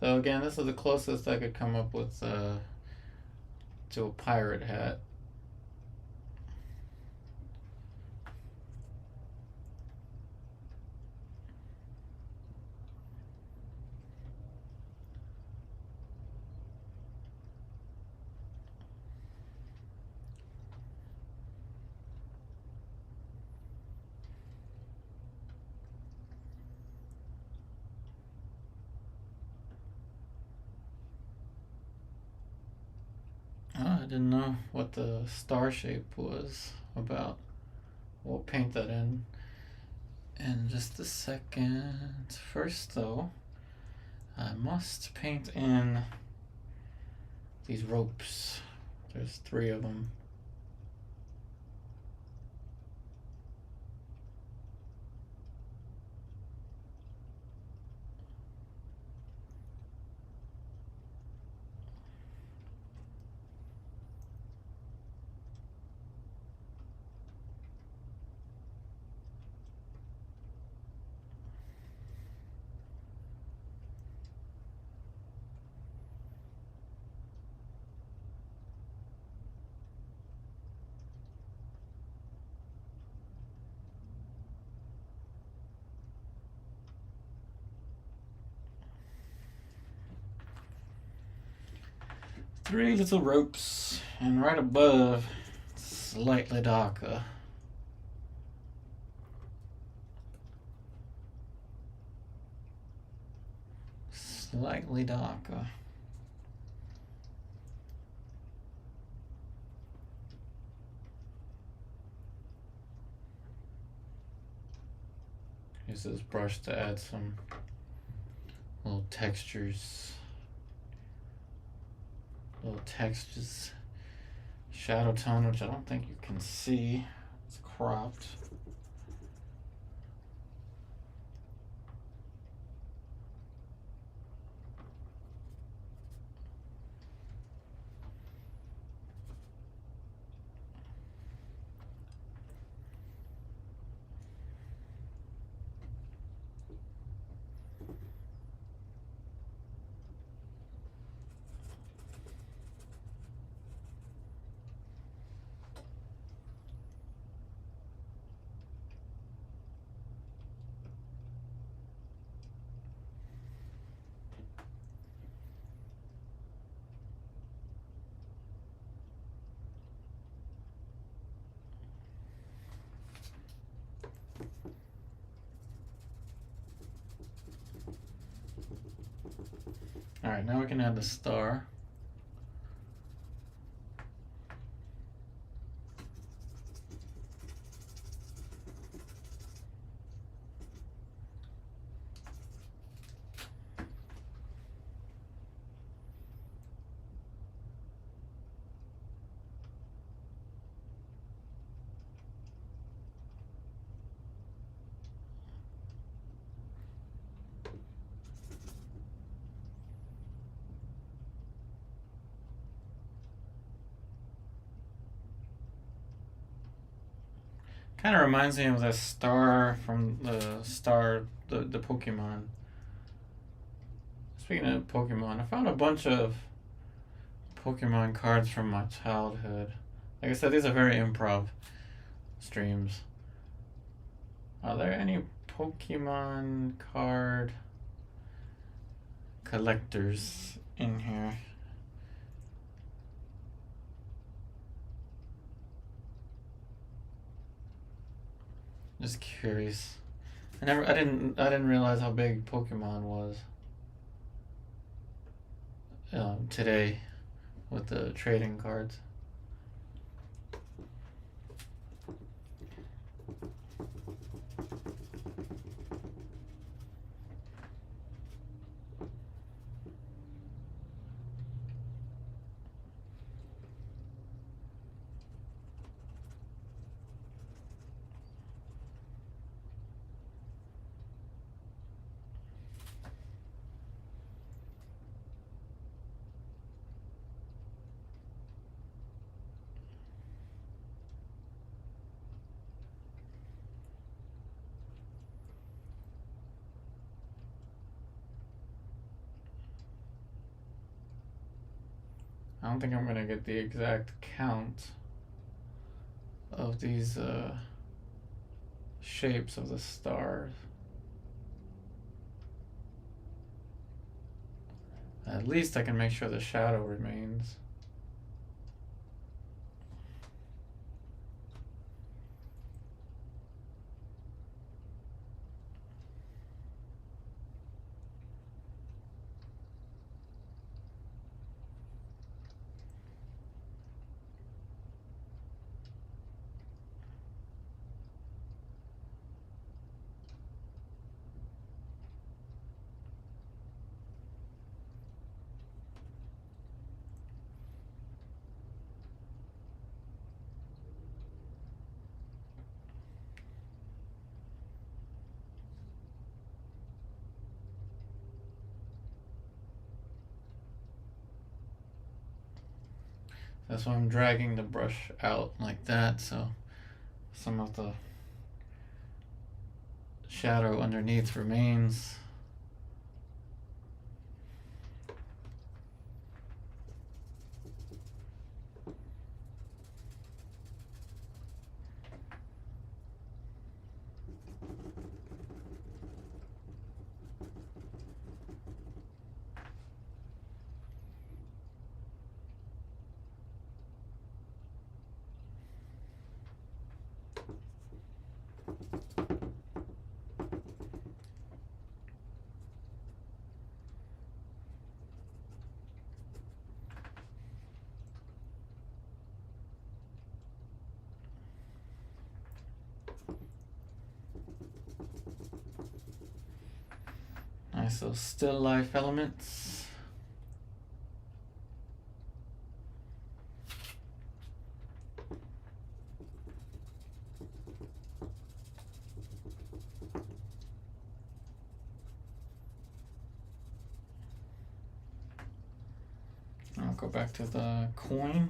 So again, this is the closest I could come up with to a pirate hat. Oh, I didn't know what the star shape was about. We'll paint that in just a second. First though, I must paint in these ropes. There's 3 of them. Three little ropes, and right above, slightly darker. Slightly darker. Use this brush to add some little textures. Little textures. Shadow tone, which I don't think you can see. It's cropped. Alright, now we can add the star. Kind of reminds me of the star from the Pokemon. Speaking of Pokemon, I found a bunch of Pokemon cards from my childhood. Like I said, these are very improv streams. Are there any Pokemon card collectors in here? Just curious. I didn't realize how big Pokemon was today with the trading cards. I don't think I'm gonna get the exact count of these shapes of the stars. At least I can make sure the shadow remains. That's why I'm dragging the brush out like that, so some of the shadow underneath remains. Nice little still life elements. I'll go back to the coin.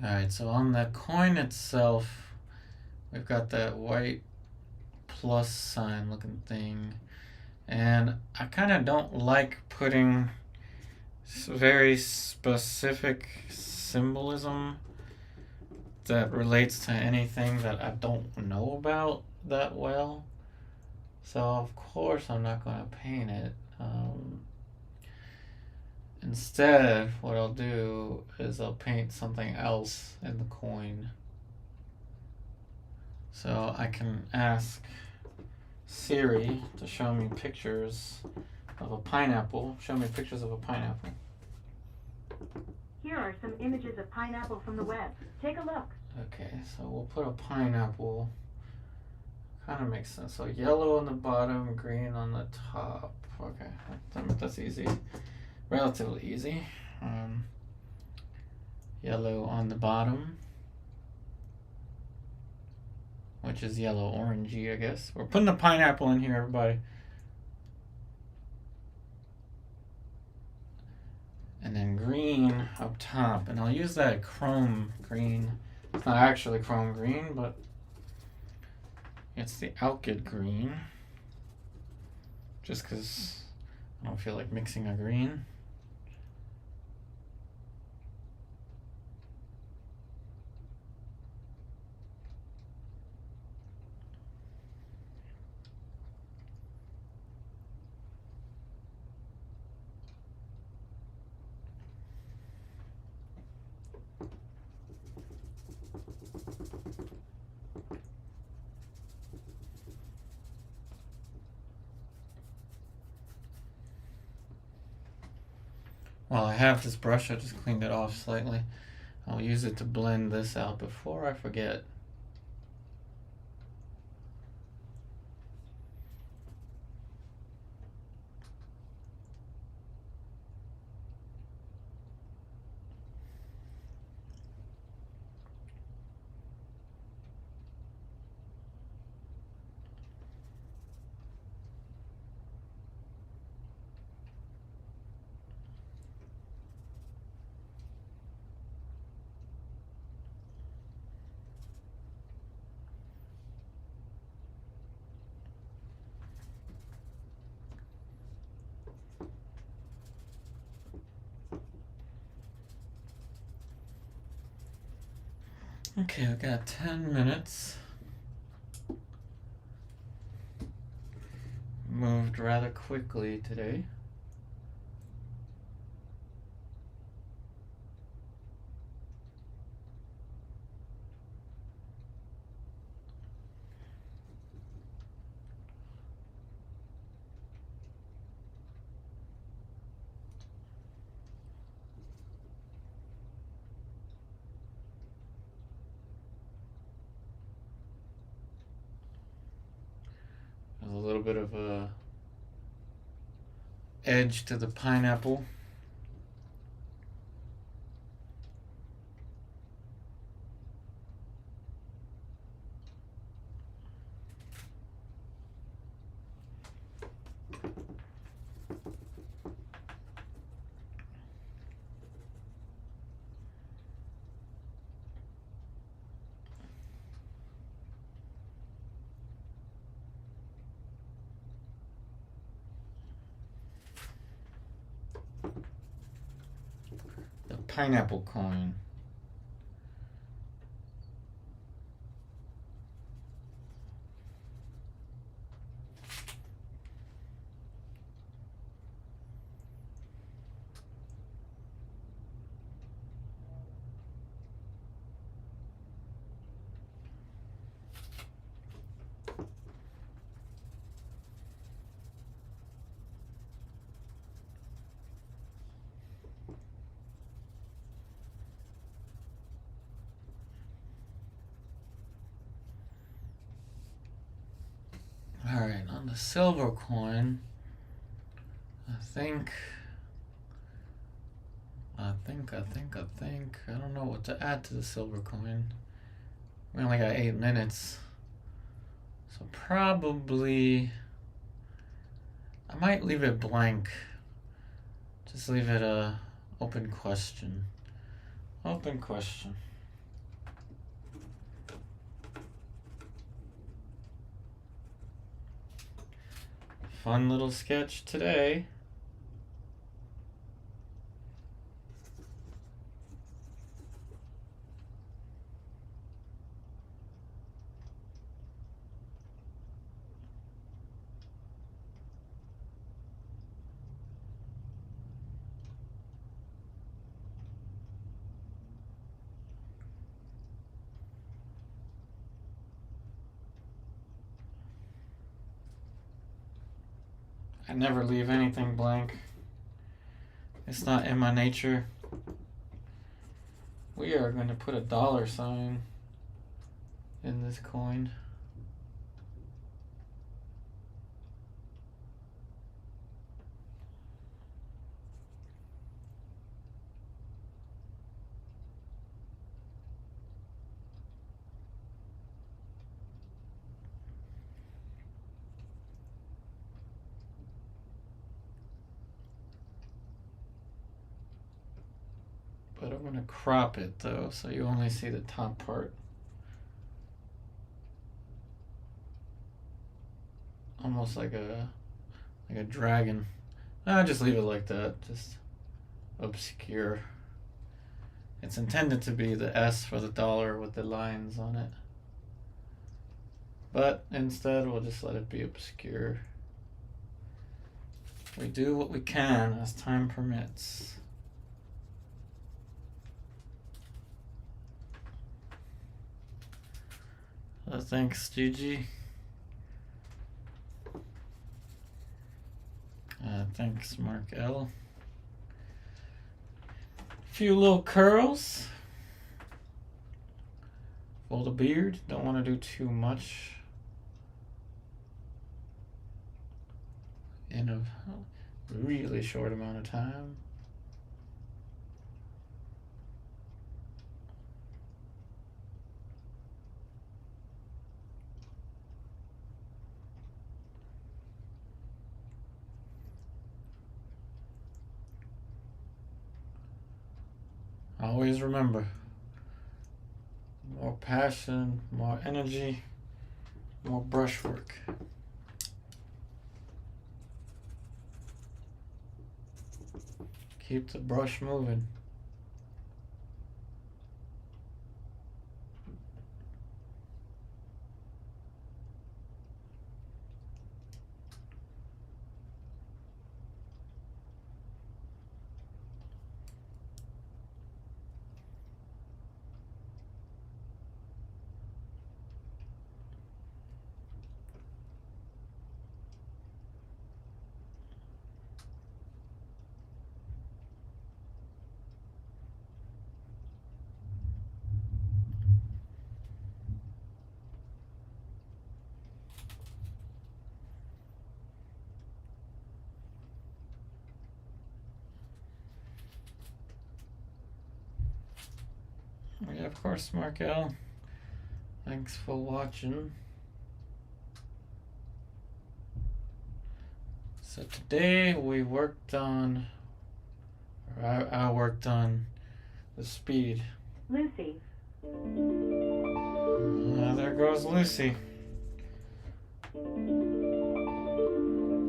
Alright, so on the coin itself, we've got that white plus sign looking thing, and I kind of don't like putting very specific symbolism that relates to anything that I don't know about that well. So of course I'm not going to paint it. Instead, what I'll do is I'll paint something else in the coin. So I can ask Siri to show me pictures of a pineapple. Show me pictures of a pineapple. Here are some images of pineapple from the web. Take a look. Okay, so we'll put a pineapple. Kind of makes sense. So yellow on the bottom, green on the top. Okay, that's easy. Relatively easy. Yellow on the bottom, which is yellow orangey, I guess. We're putting the pineapple in here, everybody. And then green up top, and I'll use that chrome green. It's not actually chrome green, but it's the Alkyd green. Just because I don't feel like mixing a green. While I have this brush, I just cleaned it off slightly. I'll use it to blend this out before I forget. Okay, I've got 10 minutes. Moved rather quickly today. There's a little bit of a edge to the pineapple. The pineapple coin. Alright, on the silver coin, I think, I don't know what to add to the silver coin. We only got 8 minutes. So probably, I might leave it blank. Just leave it a open question. Open question. fun little sketch today. I never leave anything blank. It's not in my nature. We are going to put a $sign in this coin. But I'm going to crop it though, so you only see the top part. Almost like a dragon. I'll just leave it like that, just obscure. It's intended to be the S for the dollar with the lines on it. But instead we'll just let it be obscure. We do what we can as time permits. Thanks, Gigi. Thanks, Mark L. Few little curls. Fold a beard. Don't want to do too much in a really short amount of time. Always remember, more passion, more energy, more brushwork. Keep the brush moving. Yeah, of course, Mark L. Thanks for watching. So today we worked on, or I worked on the speed. Lucy. There goes Lucy.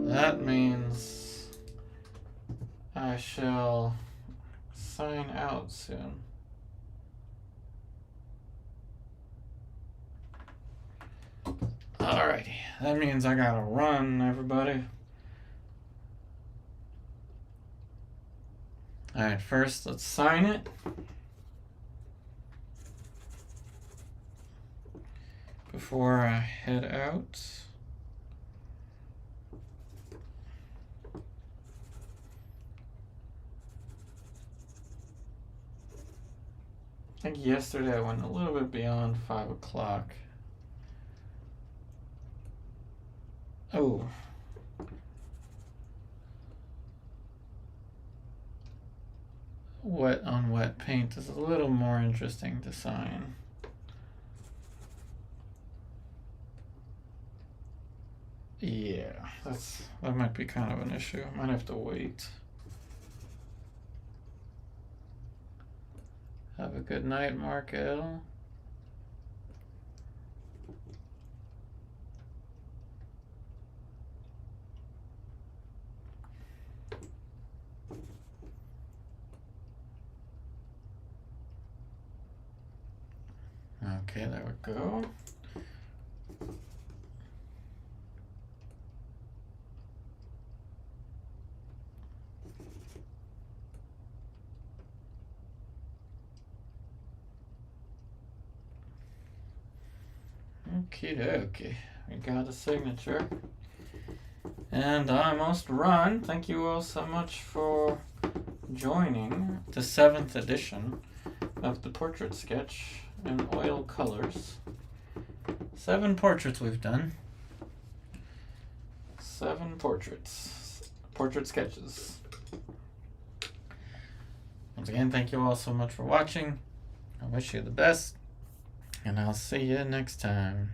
That means I shall sign out soon. Alrighty, that means I gotta run, everybody. Alright, first let's sign it. Before I head out. I think yesterday I went a little bit beyond 5 o'clock. Oh. Wet on wet paint is a little more interesting to sign. Yeah, that might be kind of an issue. I might have to wait. Have a good night, Mark L. Okay, there we go. Okie dokie. We got a signature. And I must run. Thank you all so much for joining the 7th edition of the portrait sketch in oil colors. 7 portraits we've done. 7 portraits. Portrait sketches. Once again, thank you all so much for watching. I wish you the best. And I'll see you next time.